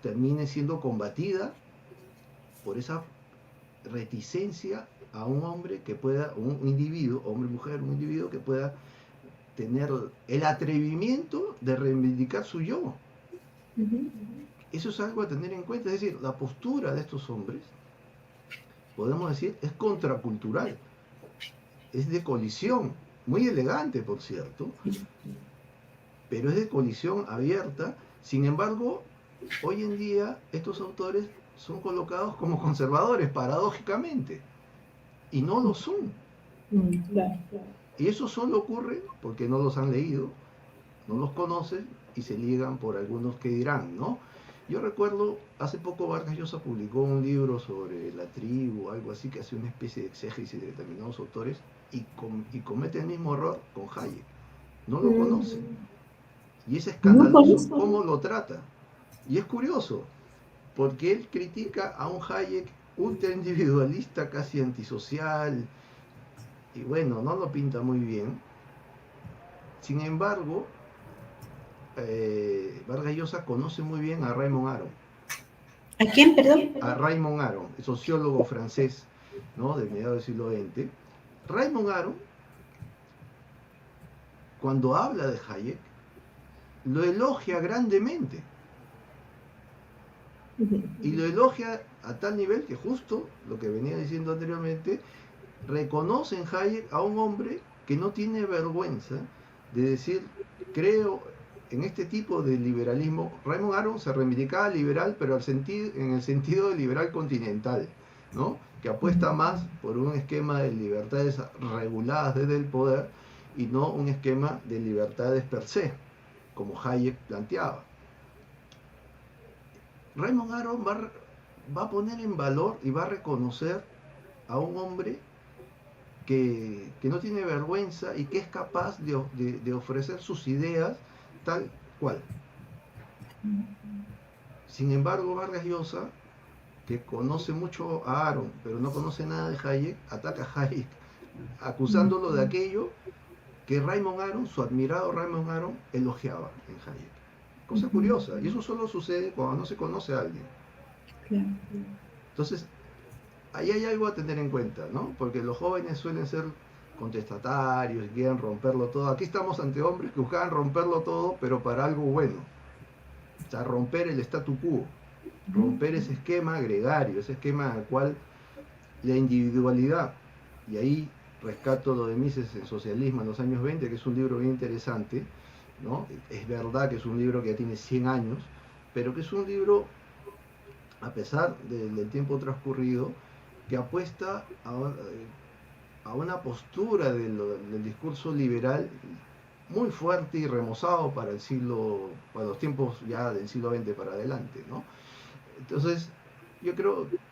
termine siendo combatida por esa reticencia a un hombre que pueda, un individuo, hombre, mujer, un individuo que pueda tener el atrevimiento de reivindicar su yo. Eso es algo a tener en cuenta, es decir, la postura de estos hombres, podemos decir, es contracultural, es de colisión, muy elegante por cierto, pero es de colisión abierta. Sin embargo, hoy en día estos autores son colocados como conservadores, paradójicamente, y no lo son. Claro. Y eso solo ocurre porque no los han leído, no los conocen y se liegan por algunos que dirán, ¿no? Yo recuerdo, hace poco Vargas Llosa publicó un libro sobre la tribu, algo así, que hace una especie de exégesis de determinados autores y comete el mismo error con Hayek. No lo conocen. Y es No escandaloso conozco. cómo lo trata. Y es curioso, porque él critica a un Hayek ultra individualista, casi antisocial, y bueno, no lo pinta muy bien. Sin embargo, Vargas Llosa conoce muy bien a Raymond Aron. ¿A quién, perdón? A Raymond Aron, el sociólogo francés, ¿no? De mediados del siglo XX. Raymond Aron, cuando habla de Hayek, lo elogia grandemente. Y lo elogia a tal nivel que justo lo que venía diciendo anteriormente, reconoce en Hayek a un hombre que no tiene vergüenza de decir, creo en este tipo de liberalismo. Raymond Aron se reivindicaba liberal, pero en el sentido de liberal continental, ¿no? Que apuesta más por un esquema de libertades reguladas desde el poder y no un esquema de libertades per se, como Hayek planteaba. Raymond Aron va a poner en valor y va a reconocer a un hombre que no tiene vergüenza y que es capaz de ofrecer sus ideas tal cual. Sin embargo, Vargas Llosa, que conoce mucho a Aron, pero no conoce nada de Hayek, ataca a Hayek, acusándolo de aquello que Raymond Aron, su admirado Raymond Aron, elogiaba en Hayek. Cosa curiosa, y eso solo sucede cuando no se conoce a alguien. Claro. Entonces, ahí hay algo a tener en cuenta, ¿no? Porque los jóvenes suelen ser contestatarios y quieren romperlo todo. Aquí estamos ante hombres que buscaban romperlo todo, pero para algo bueno. O sea, romper el statu quo, romper ese esquema gregario, ese esquema en el cual la individualidad, y ahí rescato lo de Mises en Socialismo en los años 20, que es un libro bien interesante, ¿no? Es verdad que es un libro que ya tiene 100 años, pero que es un libro, a pesar del tiempo transcurrido, que apuesta a una postura del discurso liberal muy fuerte y remozado para el siglo, para los tiempos ya del siglo XX para adelante, ¿no? Entonces, yo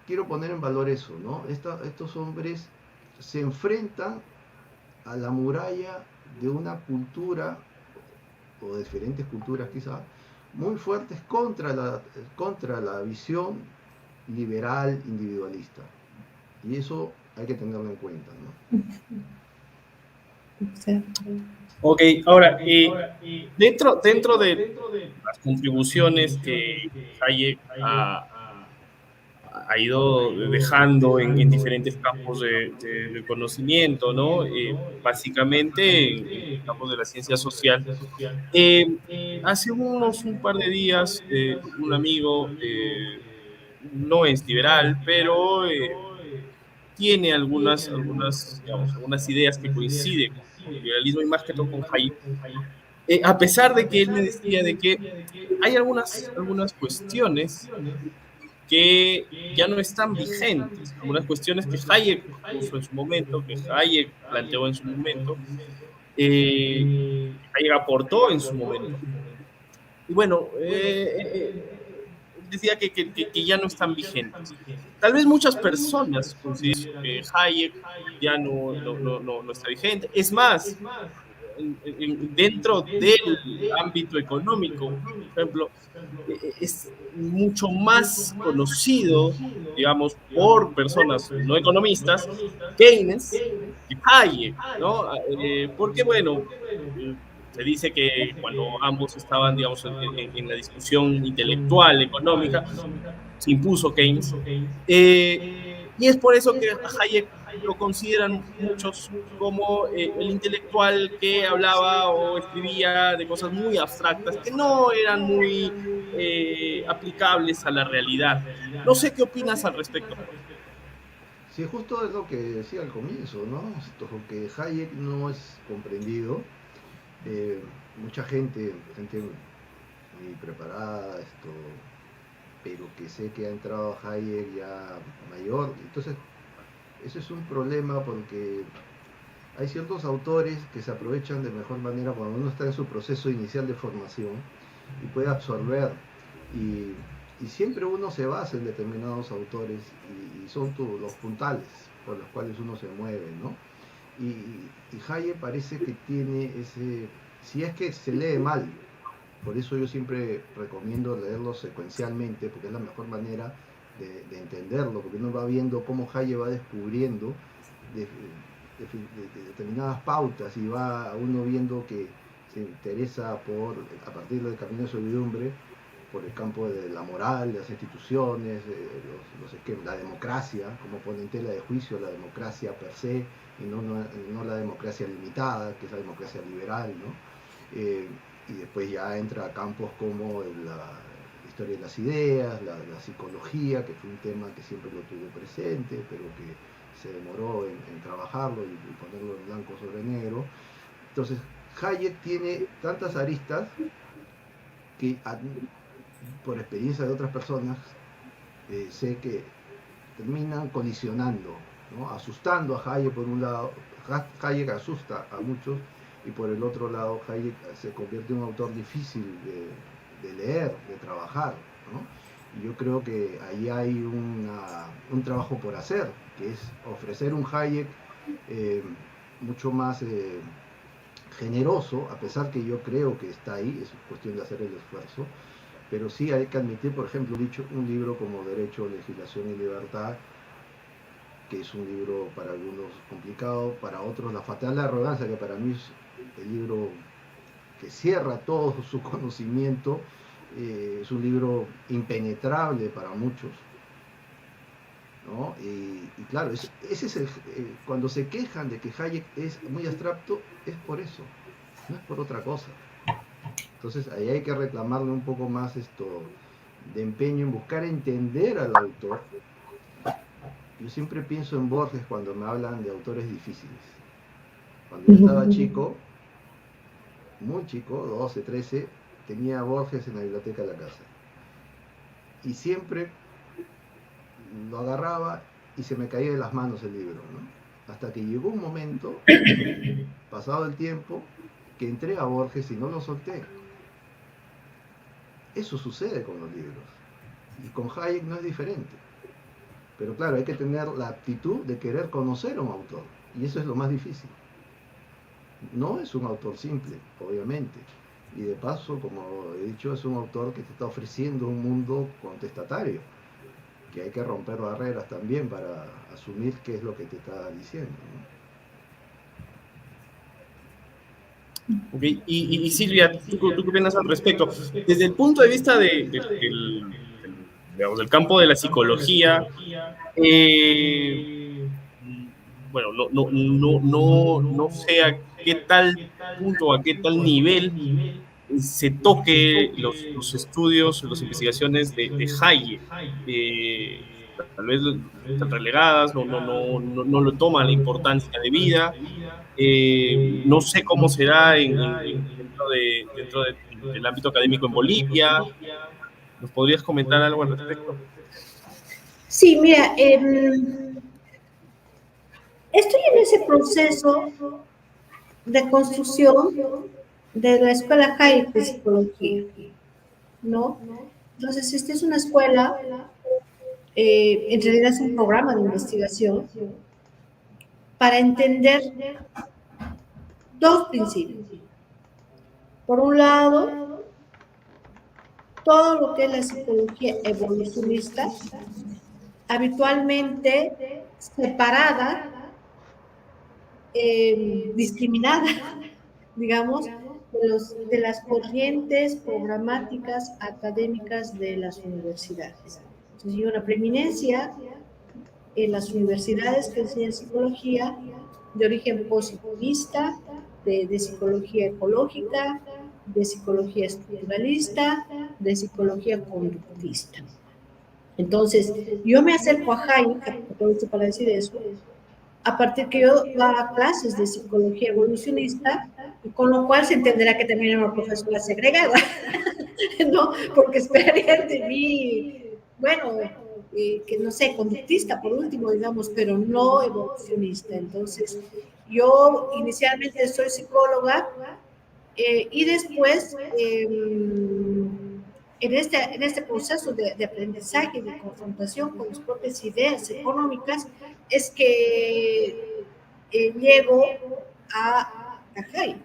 quiero poner en valor eso, ¿no? Estos hombres se enfrentan a la muralla de una cultura, o de diferentes culturas quizás, muy fuertes contra la visión liberal individualista. Y eso hay que tenerlo en cuenta, ¿no? Ok, ahora, dentro de las contribuciones que Hayek ha ido dejando en diferentes campos de conocimiento, ¿no? Básicamente en el campo de la ciencia social. Eh, Hace un par de días, un amigo no es liberal, pero tiene digamos, algunas ideas que coinciden con el liberalismo y más que todo con Hayek. A pesar de que él me decía de que hay algunas cuestiones que ya no están vigentes, algunas cuestiones que Hayek propuso en su momento, que Hayek planteó en su momento, que Hayek aportó en su momento. Y bueno, decía que ya no están vigentes. Tal vez muchas personas consideran que Hayek ya no está vigente. Es más, dentro del ámbito económico, por ejemplo, es mucho más conocido, digamos, por personas no economistas, Keynes, que Hayek, ¿no? Porque, bueno, se dice que cuando ambos estaban, digamos, en la discusión intelectual, económica, se impuso Keynes. Y es por eso que a Hayek lo consideran muchos como el intelectual que hablaba o escribía de cosas muy abstractas que no eran muy aplicables a la realidad. No sé qué opinas al respecto. Sí, justo es lo que decía al comienzo, ¿no? Esto, que Hayek no es comprendido. Eh, Mucha gente muy preparada, pero que sé que ha entrado a Hayek ya mayor. Entonces, eso es un problema porque hay ciertos autores que se aprovechan de mejor manera cuando uno está en su proceso inicial de formación y puede absorber. Y, y siempre uno se basa en determinados autores y son los puntales por los cuales uno se mueve, ¿no? Y Hayek parece que tiene ese, si es que se lee mal, por eso yo siempre recomiendo leerlo secuencialmente, porque es la mejor manera de entenderlo, porque uno va viendo cómo Hayek va descubriendo de, de determinadas pautas y va uno viendo que se interesa a partir del camino de servidumbre, por el campo de la moral, de las instituciones, los esquemas, la democracia, como pone en tela de juicio la democracia per se, y no la democracia limitada, que es la democracia liberal, ¿no? Y después ya entra a campos como la historia de las ideas, la psicología, que fue un tema que siempre lo tuve presente, pero que se demoró en trabajarlo y ponerlo en blanco sobre negro. Entonces, Hayek tiene tantas aristas que, por experiencia de otras personas, sé que terminan colisionando, ¿no? Asustando a Hayek por un lado. Hayek asusta a muchos y por el otro lado Hayek se convierte en un autor difícil de leer, de trabajar, ¿no? Y yo creo que ahí hay un trabajo por hacer, que es ofrecer un Hayek mucho más generoso, a pesar que yo creo que está ahí, es cuestión de hacer el esfuerzo, pero sí hay que admitir, por ejemplo, un libro como Derecho, Legislación y Libertad, que es un libro para algunos complicado, para otros La Fatal Arrogancia, que para mí es el libro que cierra todo su conocimiento, es un libro impenetrable para muchos, ¿no? Y claro, ese es cuando se quejan de que Hayek es muy abstracto, es por eso, no es por otra cosa. Entonces ahí hay que reclamarle un poco más de empeño en buscar entender al autor yo siempre pienso en Borges cuando me hablan de autores difíciles. Cuando yo estaba chico, muy chico, 12, 13, tenía a Borges en la biblioteca de la casa. Y siempre lo agarraba y se me caía de las manos el libro, ¿no? Hasta que llegó un momento, pasado el tiempo, que entré a Borges y no lo solté. Eso sucede con los libros. Y con Hayek no es diferente. Pero claro, hay que tener la actitud de querer conocer a un autor. Y eso es lo más difícil. No es un autor simple, obviamente. Y de paso, como he dicho, es un autor que te está ofreciendo un mundo contestatario, que hay que romper barreras también para asumir qué es lo que te está diciendo, ¿no? Okay. Y Silvia, ¿tú qué opinas al respecto? Desde el punto de vista digamos, del campo de la psicología, bueno, no sé a qué tal punto, a qué tal nivel se toque los estudios, las investigaciones de Hayek. Tal vez están relegadas, no lo toman la importancia de vida. No sé cómo será dentro del ámbito académico en Bolivia. ¿Nos podrías comentar algo al respecto? Sí, mira, estoy en ese proceso de construcción de la Escuela Hayek de Psicología, ¿no? Entonces, esta es una escuela, en realidad es un programa de investigación para entender dos principios. Por un lado, todo lo que es la psicología evolucionista, habitualmente separada, discriminada, digamos, de las corrientes programáticas académicas de las universidades. Entonces, hay una preeminencia en las universidades que enseñan psicología de origen positivista, de psicología ecológica, de psicología estructuralista, de psicología conductista. Entonces, yo me acerco a Hayek, aprovecho para decir eso, a partir que yo daba clases de psicología evolucionista, y con lo cual se entenderá que también era una profesora segregada, ¿no? Porque esperarían de mí, bueno, que no sé, conductista por último, digamos, pero no evolucionista. Entonces, yo inicialmente soy psicóloga, y después, en este proceso de aprendizaje, de confrontación con las propias ideas económicas, es que llego a Hayek.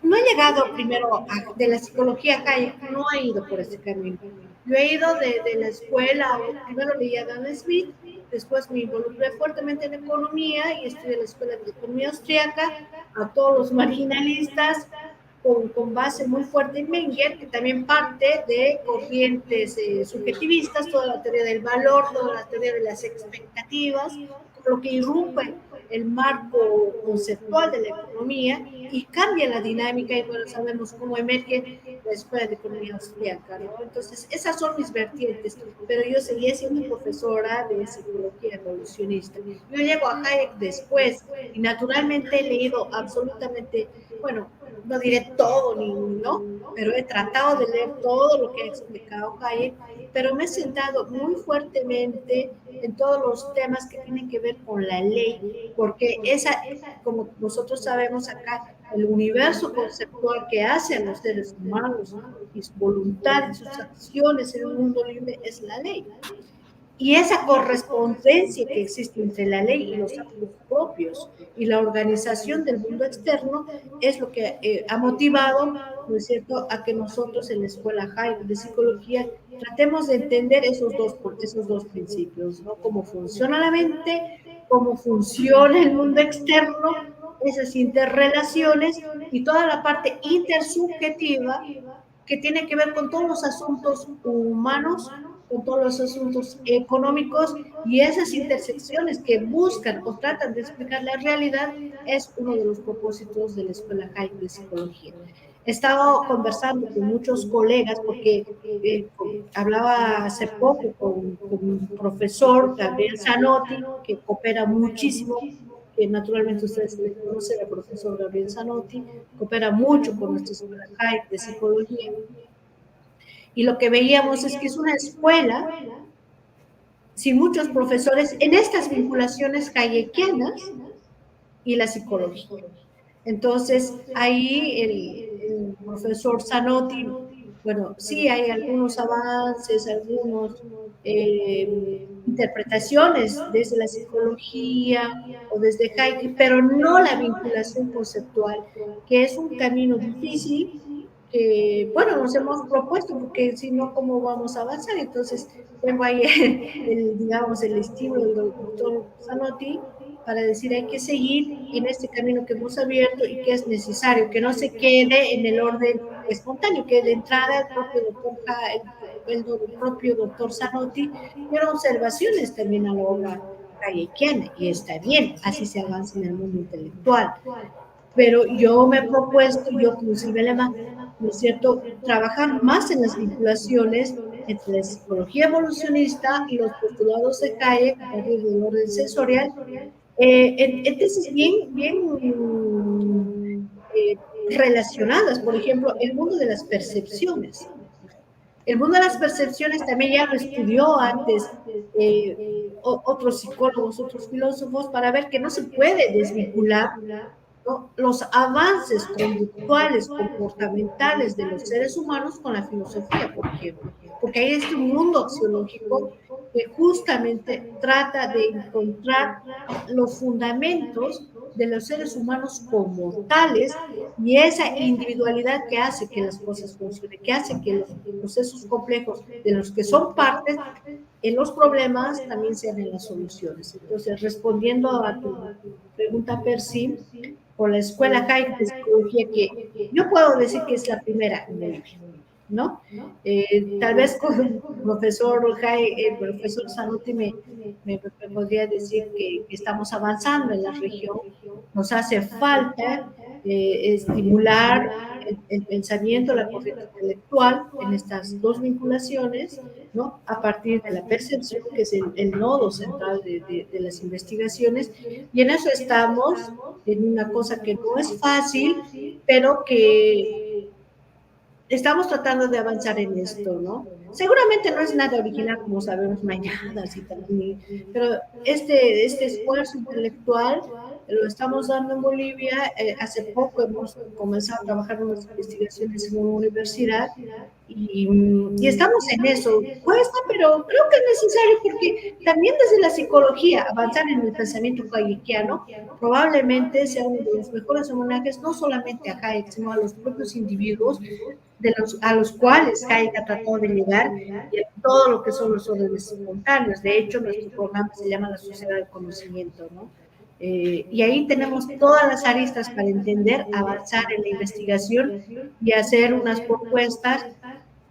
No he llegado primero de la psicología Hayek, no he ido por ese camino. Yo he ido de la escuela, primero leí a Adam Smith, después me involucré fuertemente en economía y estudié en la escuela de economía austríaca, a todos los marginalistas, con base muy fuerte en Menger, que también parte de corrientes subjetivistas, toda la teoría del valor, toda la teoría de las expectativas, lo que irrumpe el marco conceptual de la economía y cambia la dinámica, y bueno, sabemos cómo emerge la escuela de economía austríaca, ¿no? Entonces, esas son mis vertientes, pero yo seguía siendo profesora de psicología evolucionista. Yo llego a Hayek después y naturalmente he leído absolutamente, bueno, no diré todo, no, pero he tratado de leer todo lo que ha explicado Hayek, pero me he sentado muy fuertemente en todos los temas que tienen que ver con la ley, porque como nosotros sabemos acá, el universo conceptual que hacen los seres humanos y su voluntad y sus acciones en un mundo libre es la ley. Y esa correspondencia que existe entre la ley y los actos propios y la organización del mundo externo es lo que ha motivado, ¿no es cierto?, a que nosotros en la Escuela Hayek de Psicología tratemos de entender esos dos principios, ¿no? Cómo funciona la mente, cómo funciona el mundo externo, esas interrelaciones y toda la parte intersubjetiva que tiene que ver con todos los asuntos humanos, con todos los asuntos económicos, y esas intersecciones que buscan o tratan de explicar la realidad es uno de los propósitos de la Escuela Hayek de Psicología. He estado conversando con muchos colegas porque hablaba hace poco con un profesor, Gabriel Zanotti, que coopera muchísimo, que naturalmente ustedes le conocen, el profesor Gabriel Zanotti, coopera mucho con nuestra escuela CAIC de psicología. Y lo que veíamos es que es una escuela sin muchos profesores en estas vinculaciones hayekianas y la psicología. Entonces, ahí el profesor Zanotti, bueno, sí hay algunos avances, algunas interpretaciones desde la psicología o desde Hayek, pero no la vinculación conceptual, que es un camino difícil que, bueno, nos hemos propuesto, porque si no, ¿cómo vamos a avanzar? Entonces, tengo ahí, digamos, el estímulo del doctor Zanotti para decir hay que seguir en este camino que hemos abierto y que es necesario, que no se quede en el orden espontáneo, que de entrada el propio doctor Zanotti tiene observaciones también a la obra hayekiana, y está bien, así se avanza en el mundo intelectual. Pero yo me he propuesto, yo como Silvia Lema, ¿no es cierto?, trabajar más en las vinculaciones entre la psicología evolucionista y los postulados de Hayek a partir del orden sensorial. Entonces, bien relacionadas, por ejemplo, el mundo de las percepciones. El mundo de las percepciones también ya lo estudió antes otros psicólogos, otros filósofos, para ver que no se puede desvincular, ¿no?, los avances conductuales, comportamentales de los seres humanos con la filosofía, por ejemplo, porque hay este mundo axiológico que justamente trata de encontrar los fundamentos de los seres humanos como tales, y esa individualidad que hace que las cosas funcionen, que hace que los procesos complejos de los que son partes en los problemas también sean en las soluciones. Entonces, respondiendo a tu pregunta, Percy, por la escuela Hayek de psicología, que yo puedo decir que es la primera en Bolivia, ¿no? Tal vez con el profesor Hayek, el profesor Zanotti me podría decir que estamos avanzando en la región. Nos hace falta estimular el pensamiento, la corriente intelectual en estas dos vinculaciones, ¿no?, a partir de la percepción, que es el nodo central de las investigaciones, y en eso estamos, en una cosa que no es fácil, pero que estamos tratando de avanzar en esto, ¿no? Seguramente no es nada original, como sabemos, mañana, así también, pero este esfuerzo intelectual lo estamos dando en Bolivia. Hace poco hemos comenzado a trabajar en unas investigaciones en una universidad y estamos en eso. Cuesta, pero creo que es necesario, porque también desde la psicología avanzar en el pensamiento hayekiano probablemente sea uno de los mejores homenajes, no solamente a Hayek, sino a los propios individuos a los cuales Hayek ha tratado de llegar, y a todo lo que son los órdenes espontáneos. De hecho, nuestro programa se llama La Sociedad del Conocimiento, ¿no? Y ahí tenemos todas las aristas para entender, avanzar en la investigación y hacer unas propuestas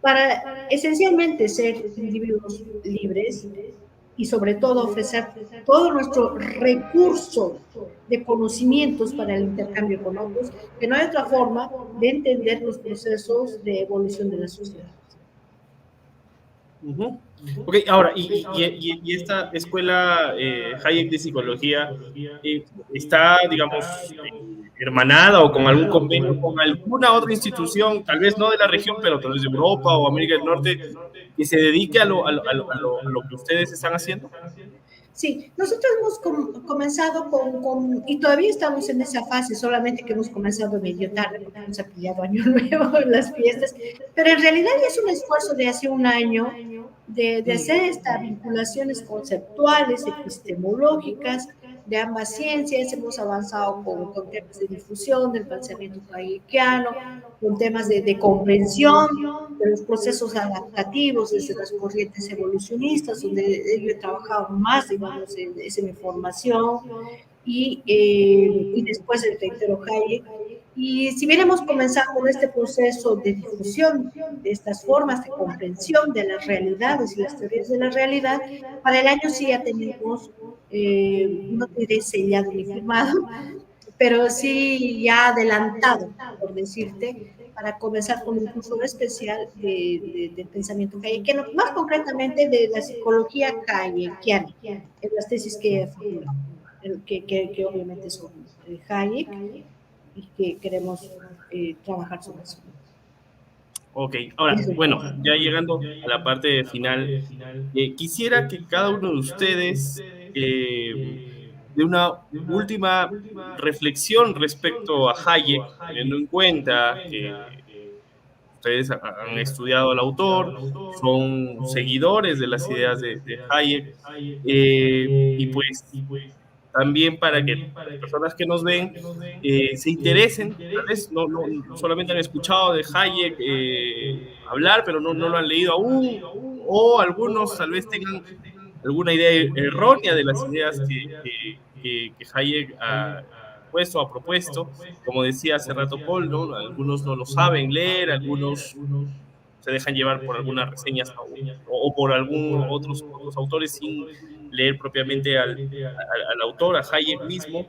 para esencialmente ser individuos libres, y sobre todo ofrecer todo nuestro recurso de conocimientos para el intercambio con otros, que no hay otra forma de entender los procesos de evolución de la sociedad. Ok, ahora, y esta escuela Hayek de psicología está, digamos, hermanada o con algún convenio con alguna otra institución, tal vez no de la región, pero tal vez de Europa o América del Norte, que se dedique a lo que ustedes están haciendo? Sí, nosotros hemos comenzado y todavía estamos en esa fase, solamente que hemos comenzado medio tarde, porque hemos pillado Año Nuevo en las fiestas, pero en realidad ya es un esfuerzo de hace un año de hacer estas vinculaciones conceptuales, epistemológicas de ambas ciencias. Hemos avanzado con temas de difusión del pensamiento hayekiano, con temas de comprensión de los procesos adaptativos desde las corrientes evolucionistas, donde yo he trabajado más, digamos, es mi formación, y después el reitero Hayek. Y si bien hemos comenzado con este proceso de difusión de estas formas de comprensión de las realidades y las teorías de la realidad, para el año sí ya tenemos, no diré sellado ni firmado, pero sí ya adelantado, por decirte, para comenzar con un curso especial de pensamiento hayekiano, más concretamente de la psicología hayekiana, en las tesis que he formulado, que obviamente son Hayek y que queremos trabajar sobre eso. Ok, ahora, bueno, ya llegando a la parte final, quisiera que cada uno de ustedes dé una última reflexión respecto a Hayek, teniendo en cuenta que ustedes han estudiado al autor, son seguidores de las ideas de Hayek, y pues también para que las personas que nos ven se interesen, tal vez no solamente han escuchado de Hayek hablar, pero no lo han leído aún, o algunos tal vez tengan alguna idea errónea de las ideas que Hayek ha puesto, ha propuesto. Como decía hace rato Paul, ¿no? Algunos no lo saben leer, algunos se dejan llevar por algunas reseñas o por otros autores sin leer propiamente al autor, a Hayek mismo.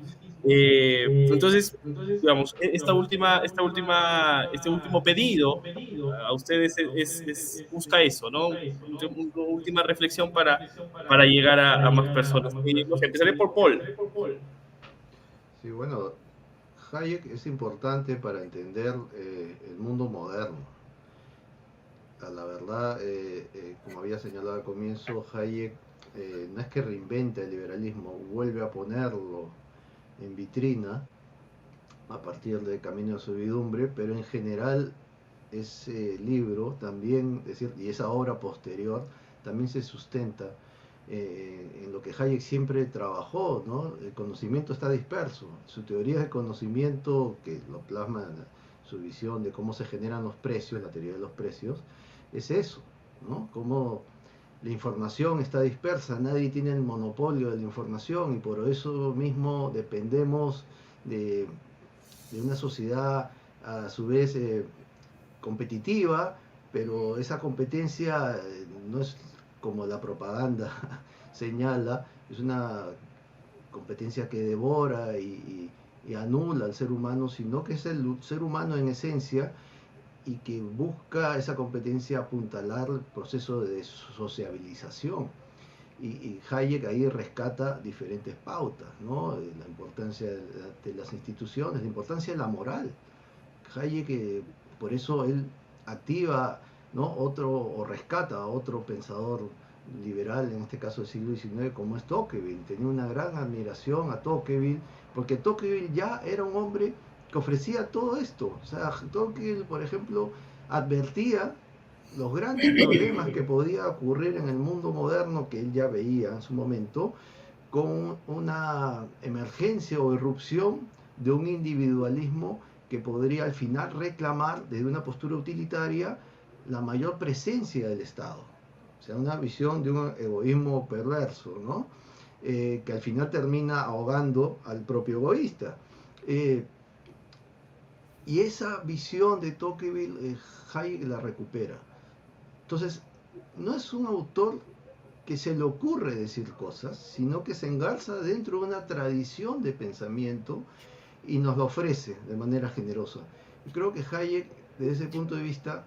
Entonces, digamos, este último pedido a ustedes busca eso, ¿no? Una última reflexión para llegar a más personas. No sé, empezaré por Paul. Sí, bueno, Hayek es importante para entender el mundo moderno. La verdad, como había señalado al comienzo, Hayek no es que reinventa el liberalismo, vuelve a ponerlo en vitrina a partir de Camino de Servidumbre, pero en general ese libro también, es decir, y esa obra posterior también se sustenta en lo que Hayek siempre trabajó, ¿no? El conocimiento está disperso. Su teoría del conocimiento, que lo plasma en su visión de cómo se generan los precios, la teoría de los precios, es eso, ¿no? Cómo la información está dispersa, nadie tiene el monopolio de la información y por eso mismo dependemos de, de una sociedad a su vez competitiva, pero esa competencia no es como la propaganda señala, es una competencia que devora y anula al ser humano, sino que es el ser humano en esencia y que busca esa competencia apuntalar el proceso de sociabilización. Y Hayek ahí rescata diferentes pautas, ¿no? La importancia de las instituciones, la importancia de la moral. Hayek, por eso él activa, ¿no? Otro, o rescata a otro pensador liberal, en este caso del siglo XIX, como es Tocqueville. Tenía una gran admiración a Tocqueville, porque Tocqueville ya era un hombre que ofrecía todo esto. O sea, Tocqueville, por ejemplo, advertía los grandes problemas que podía ocurrir en el mundo moderno que él ya veía en su momento, con una emergencia o irrupción de un individualismo que podría al final reclamar desde una postura utilitaria la mayor presencia del Estado. O sea, una visión de un egoísmo perverso, ¿no? Que al final termina ahogando al propio egoísta. Y esa visión de Tocqueville, Hayek la recupera. Entonces, no es un autor que se le ocurre decir cosas, sino que se engarza dentro de una tradición de pensamiento y nos lo ofrece de manera generosa. Y creo que Hayek, desde ese punto de vista,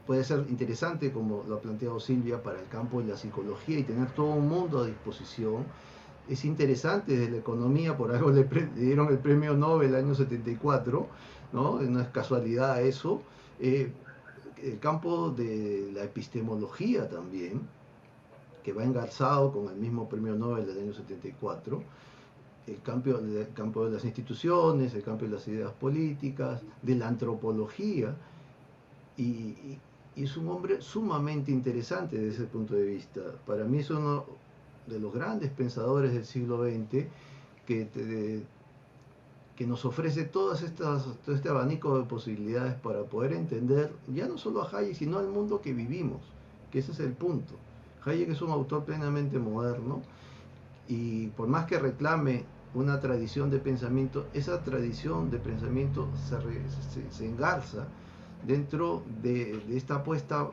puede ser interesante, como lo ha planteado Silvia, para el campo de la psicología y tener todo un mundo a disposición. Es interesante desde la economía, por algo le dieron el premio Nobel el año 74, ¿no? No es casualidad eso. El campo de la epistemología también, que va engarzado con el mismo premio Nobel del año 74, el campo de las instituciones, el campo de las ideas políticas, de la antropología, y es un hombre sumamente interesante desde ese punto de vista. Para mí es uno de los grandes pensadores del siglo XX que nos ofrece todo este abanico de posibilidades para poder entender ya no solo a Hayek, sino al mundo que vivimos, que ese es el punto. Hayek es un autor plenamente moderno y por más que reclame una tradición de pensamiento, esa tradición de pensamiento se engarza dentro de esta apuesta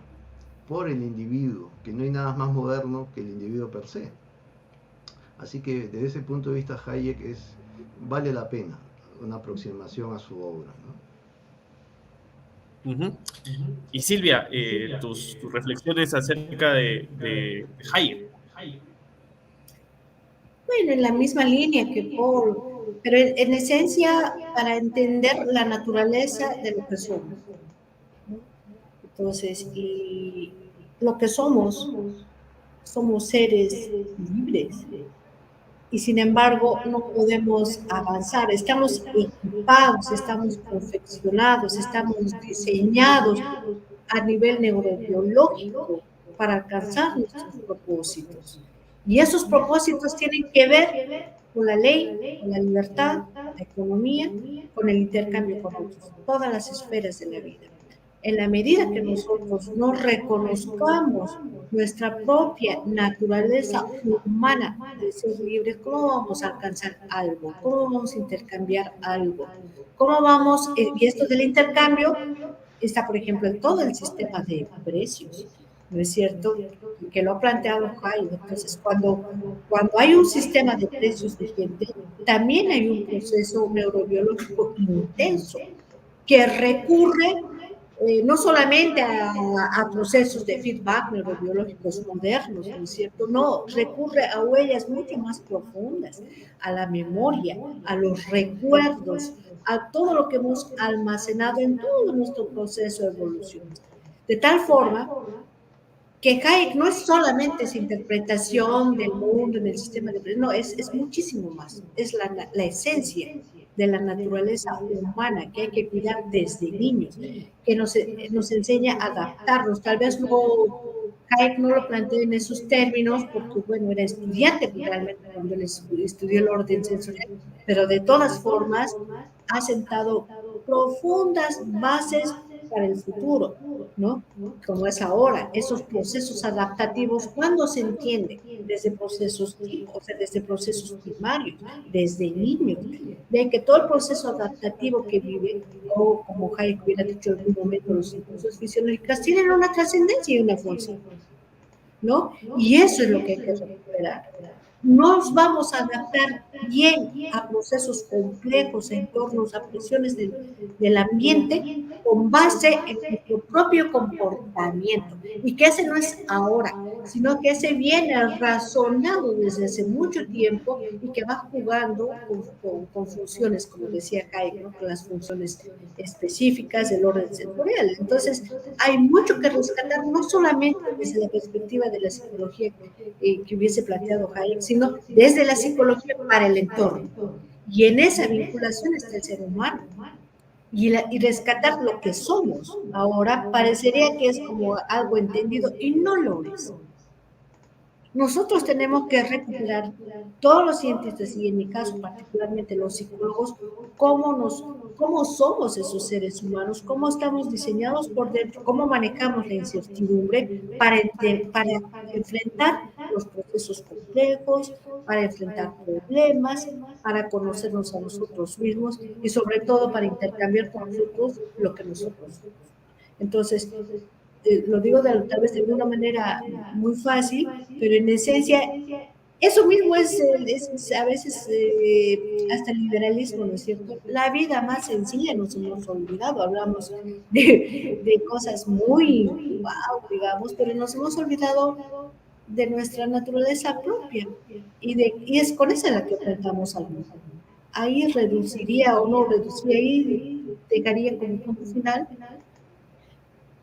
por el individuo, que no hay nada más moderno que el individuo per se. Así que desde ese punto de vista Hayek vale la pena una aproximación a su obra, ¿no? Ujú. Y Silvia, tus reflexiones acerca de Hayek. Bueno, en la misma línea que Paul, pero en esencia para entender la naturaleza de lo que somos, ¿no? Entonces, y lo que somos seres libres y sin embargo no podemos avanzar. Estamos equipados, estamos confeccionados, estamos diseñados a nivel neurobiológico para alcanzar nuestros propósitos. Y esos propósitos tienen que ver con la ley, con la libertad, la economía, con el intercambio con otros, todas las esferas de la vida. En la medida que nosotros no reconozcamos nuestra propia naturaleza humana de ser libres, ¿cómo vamos a alcanzar algo? ¿Cómo vamos a intercambiar algo? ¿Cómo vamos? Y esto del intercambio está, por ejemplo, en todo el sistema de precios, ¿no es cierto? Que lo ha planteado Hayek. Entonces, cuando hay un sistema de precios vigente, también hay un proceso neurobiológico intenso que recurre no solamente a procesos de feedback neurobiológicos modernos, ¿no es cierto? No, recurre a huellas mucho más profundas, a la memoria, a los recuerdos, a todo lo que hemos almacenado en todo nuestro proceso de evolución. De tal forma que Hayek no es solamente esa interpretación del mundo en el sistema de precios, no, es muchísimo más, es la esencia de la naturaleza humana que hay que cuidar desde niños, que nos enseña a adaptarnos. Tal vez Hayek no lo planteó en esos términos porque, bueno, era estudiante realmente cuando él estudió el orden sensorial, pero de todas formas ha sentado profundas bases para el futuro, ¿no? Como es ahora, esos procesos adaptativos, ¿cuándo se entiende? Desde procesos, o sea, desde procesos primarios, desde niños, de que todo el proceso adaptativo que vive, o como Hayek hubiera dicho en algún momento, los impulsos fisiológicos tienen una trascendencia y una función, ¿no? Y eso es lo que hay que recuperar. Nos vamos a adaptar bien a procesos complejos, a entornos, a presiones del ambiente con base en nuestro propio comportamiento. Y que ese no es ahora, sino que ese viene razonado desde hace mucho tiempo y que va jugando con funciones, como decía Hayek, ¿no? Con las funciones específicas del orden sensorial. Entonces, hay mucho que rescatar, no solamente desde la perspectiva de la psicología que hubiese planteado Hayek, sino desde la psicología para el entorno. Y en esa vinculación está el ser humano. Y rescatar lo que somos ahora parecería que es como algo entendido y no lo es. Nosotros tenemos que recuperar, todos los científicos y en mi caso particularmente los psicólogos, cómo somos esos seres humanos, cómo estamos diseñados por dentro, cómo manejamos la incertidumbre para enfrentar los procesos complejos, para enfrentar problemas, para conocernos a nosotros mismos y sobre todo para intercambiar con nosotros lo que nosotros somos. Entonces, lo digo tal vez de una manera muy fácil, pero en esencia eso mismo es a veces hasta el liberalismo, ¿no es cierto? La vida más sencilla nos hemos olvidado, hablamos de cosas muy wow, digamos, pero nos hemos olvidado de nuestra naturaleza propia y es con esa la que enfrentamos al mundo. Ahí reduciría o no reduciría, ahí dejaría como punto final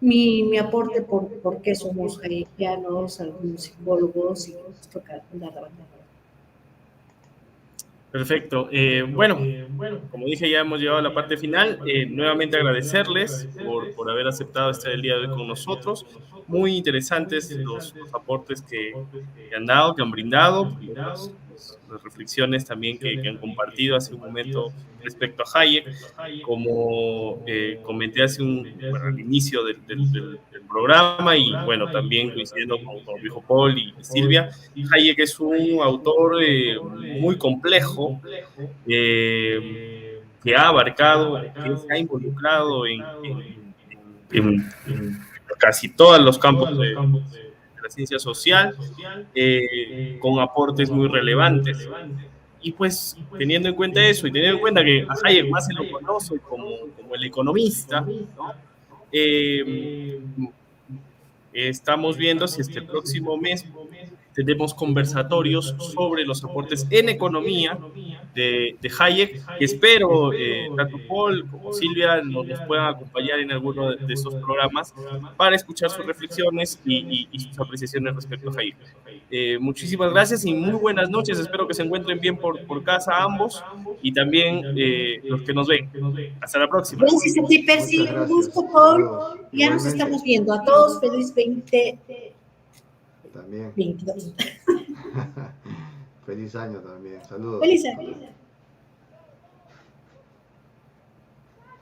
mi aporte por qué somos haitianos, algunos psicólogos y nos toca dar la bandera. Perfecto. Bueno, como dije, ya hemos llegado a la parte final. Nuevamente agradecerles por haber aceptado estar el día de hoy con nosotros. Muy interesantes los aportes que han dado, que han brindado, las reflexiones también que han compartido hace un momento respecto a Hayek. Como comenté al inicio del programa y bueno, también coincidiendo con dijo Paul y Silvia, Hayek es un autor muy complejo que ha abarcado, que se ha involucrado en casi todos los campos de la ciencia social, con aportes muy relevantes. Y pues teniendo en cuenta eso y teniendo en cuenta que a Hayek más se lo conoce como el economista, ¿no? Estamos viendo si este próximo mes tenemos conversatorios sobre los aportes en economía de Hayek. Espero tanto Paul como Silvia nos puedan acompañar en alguno de estos programas para escuchar sus reflexiones y sus apreciaciones respecto a Hayek. Muchísimas gracias y muy buenas noches. Espero que se encuentren bien por casa ambos y también los que nos ven. Hasta la próxima. Gracias a ti, Percy. Un gusto, Paul. Ya nos estamos viendo. A todos, feliz 2022. También. Feliz año también. Saludos. Feliz año.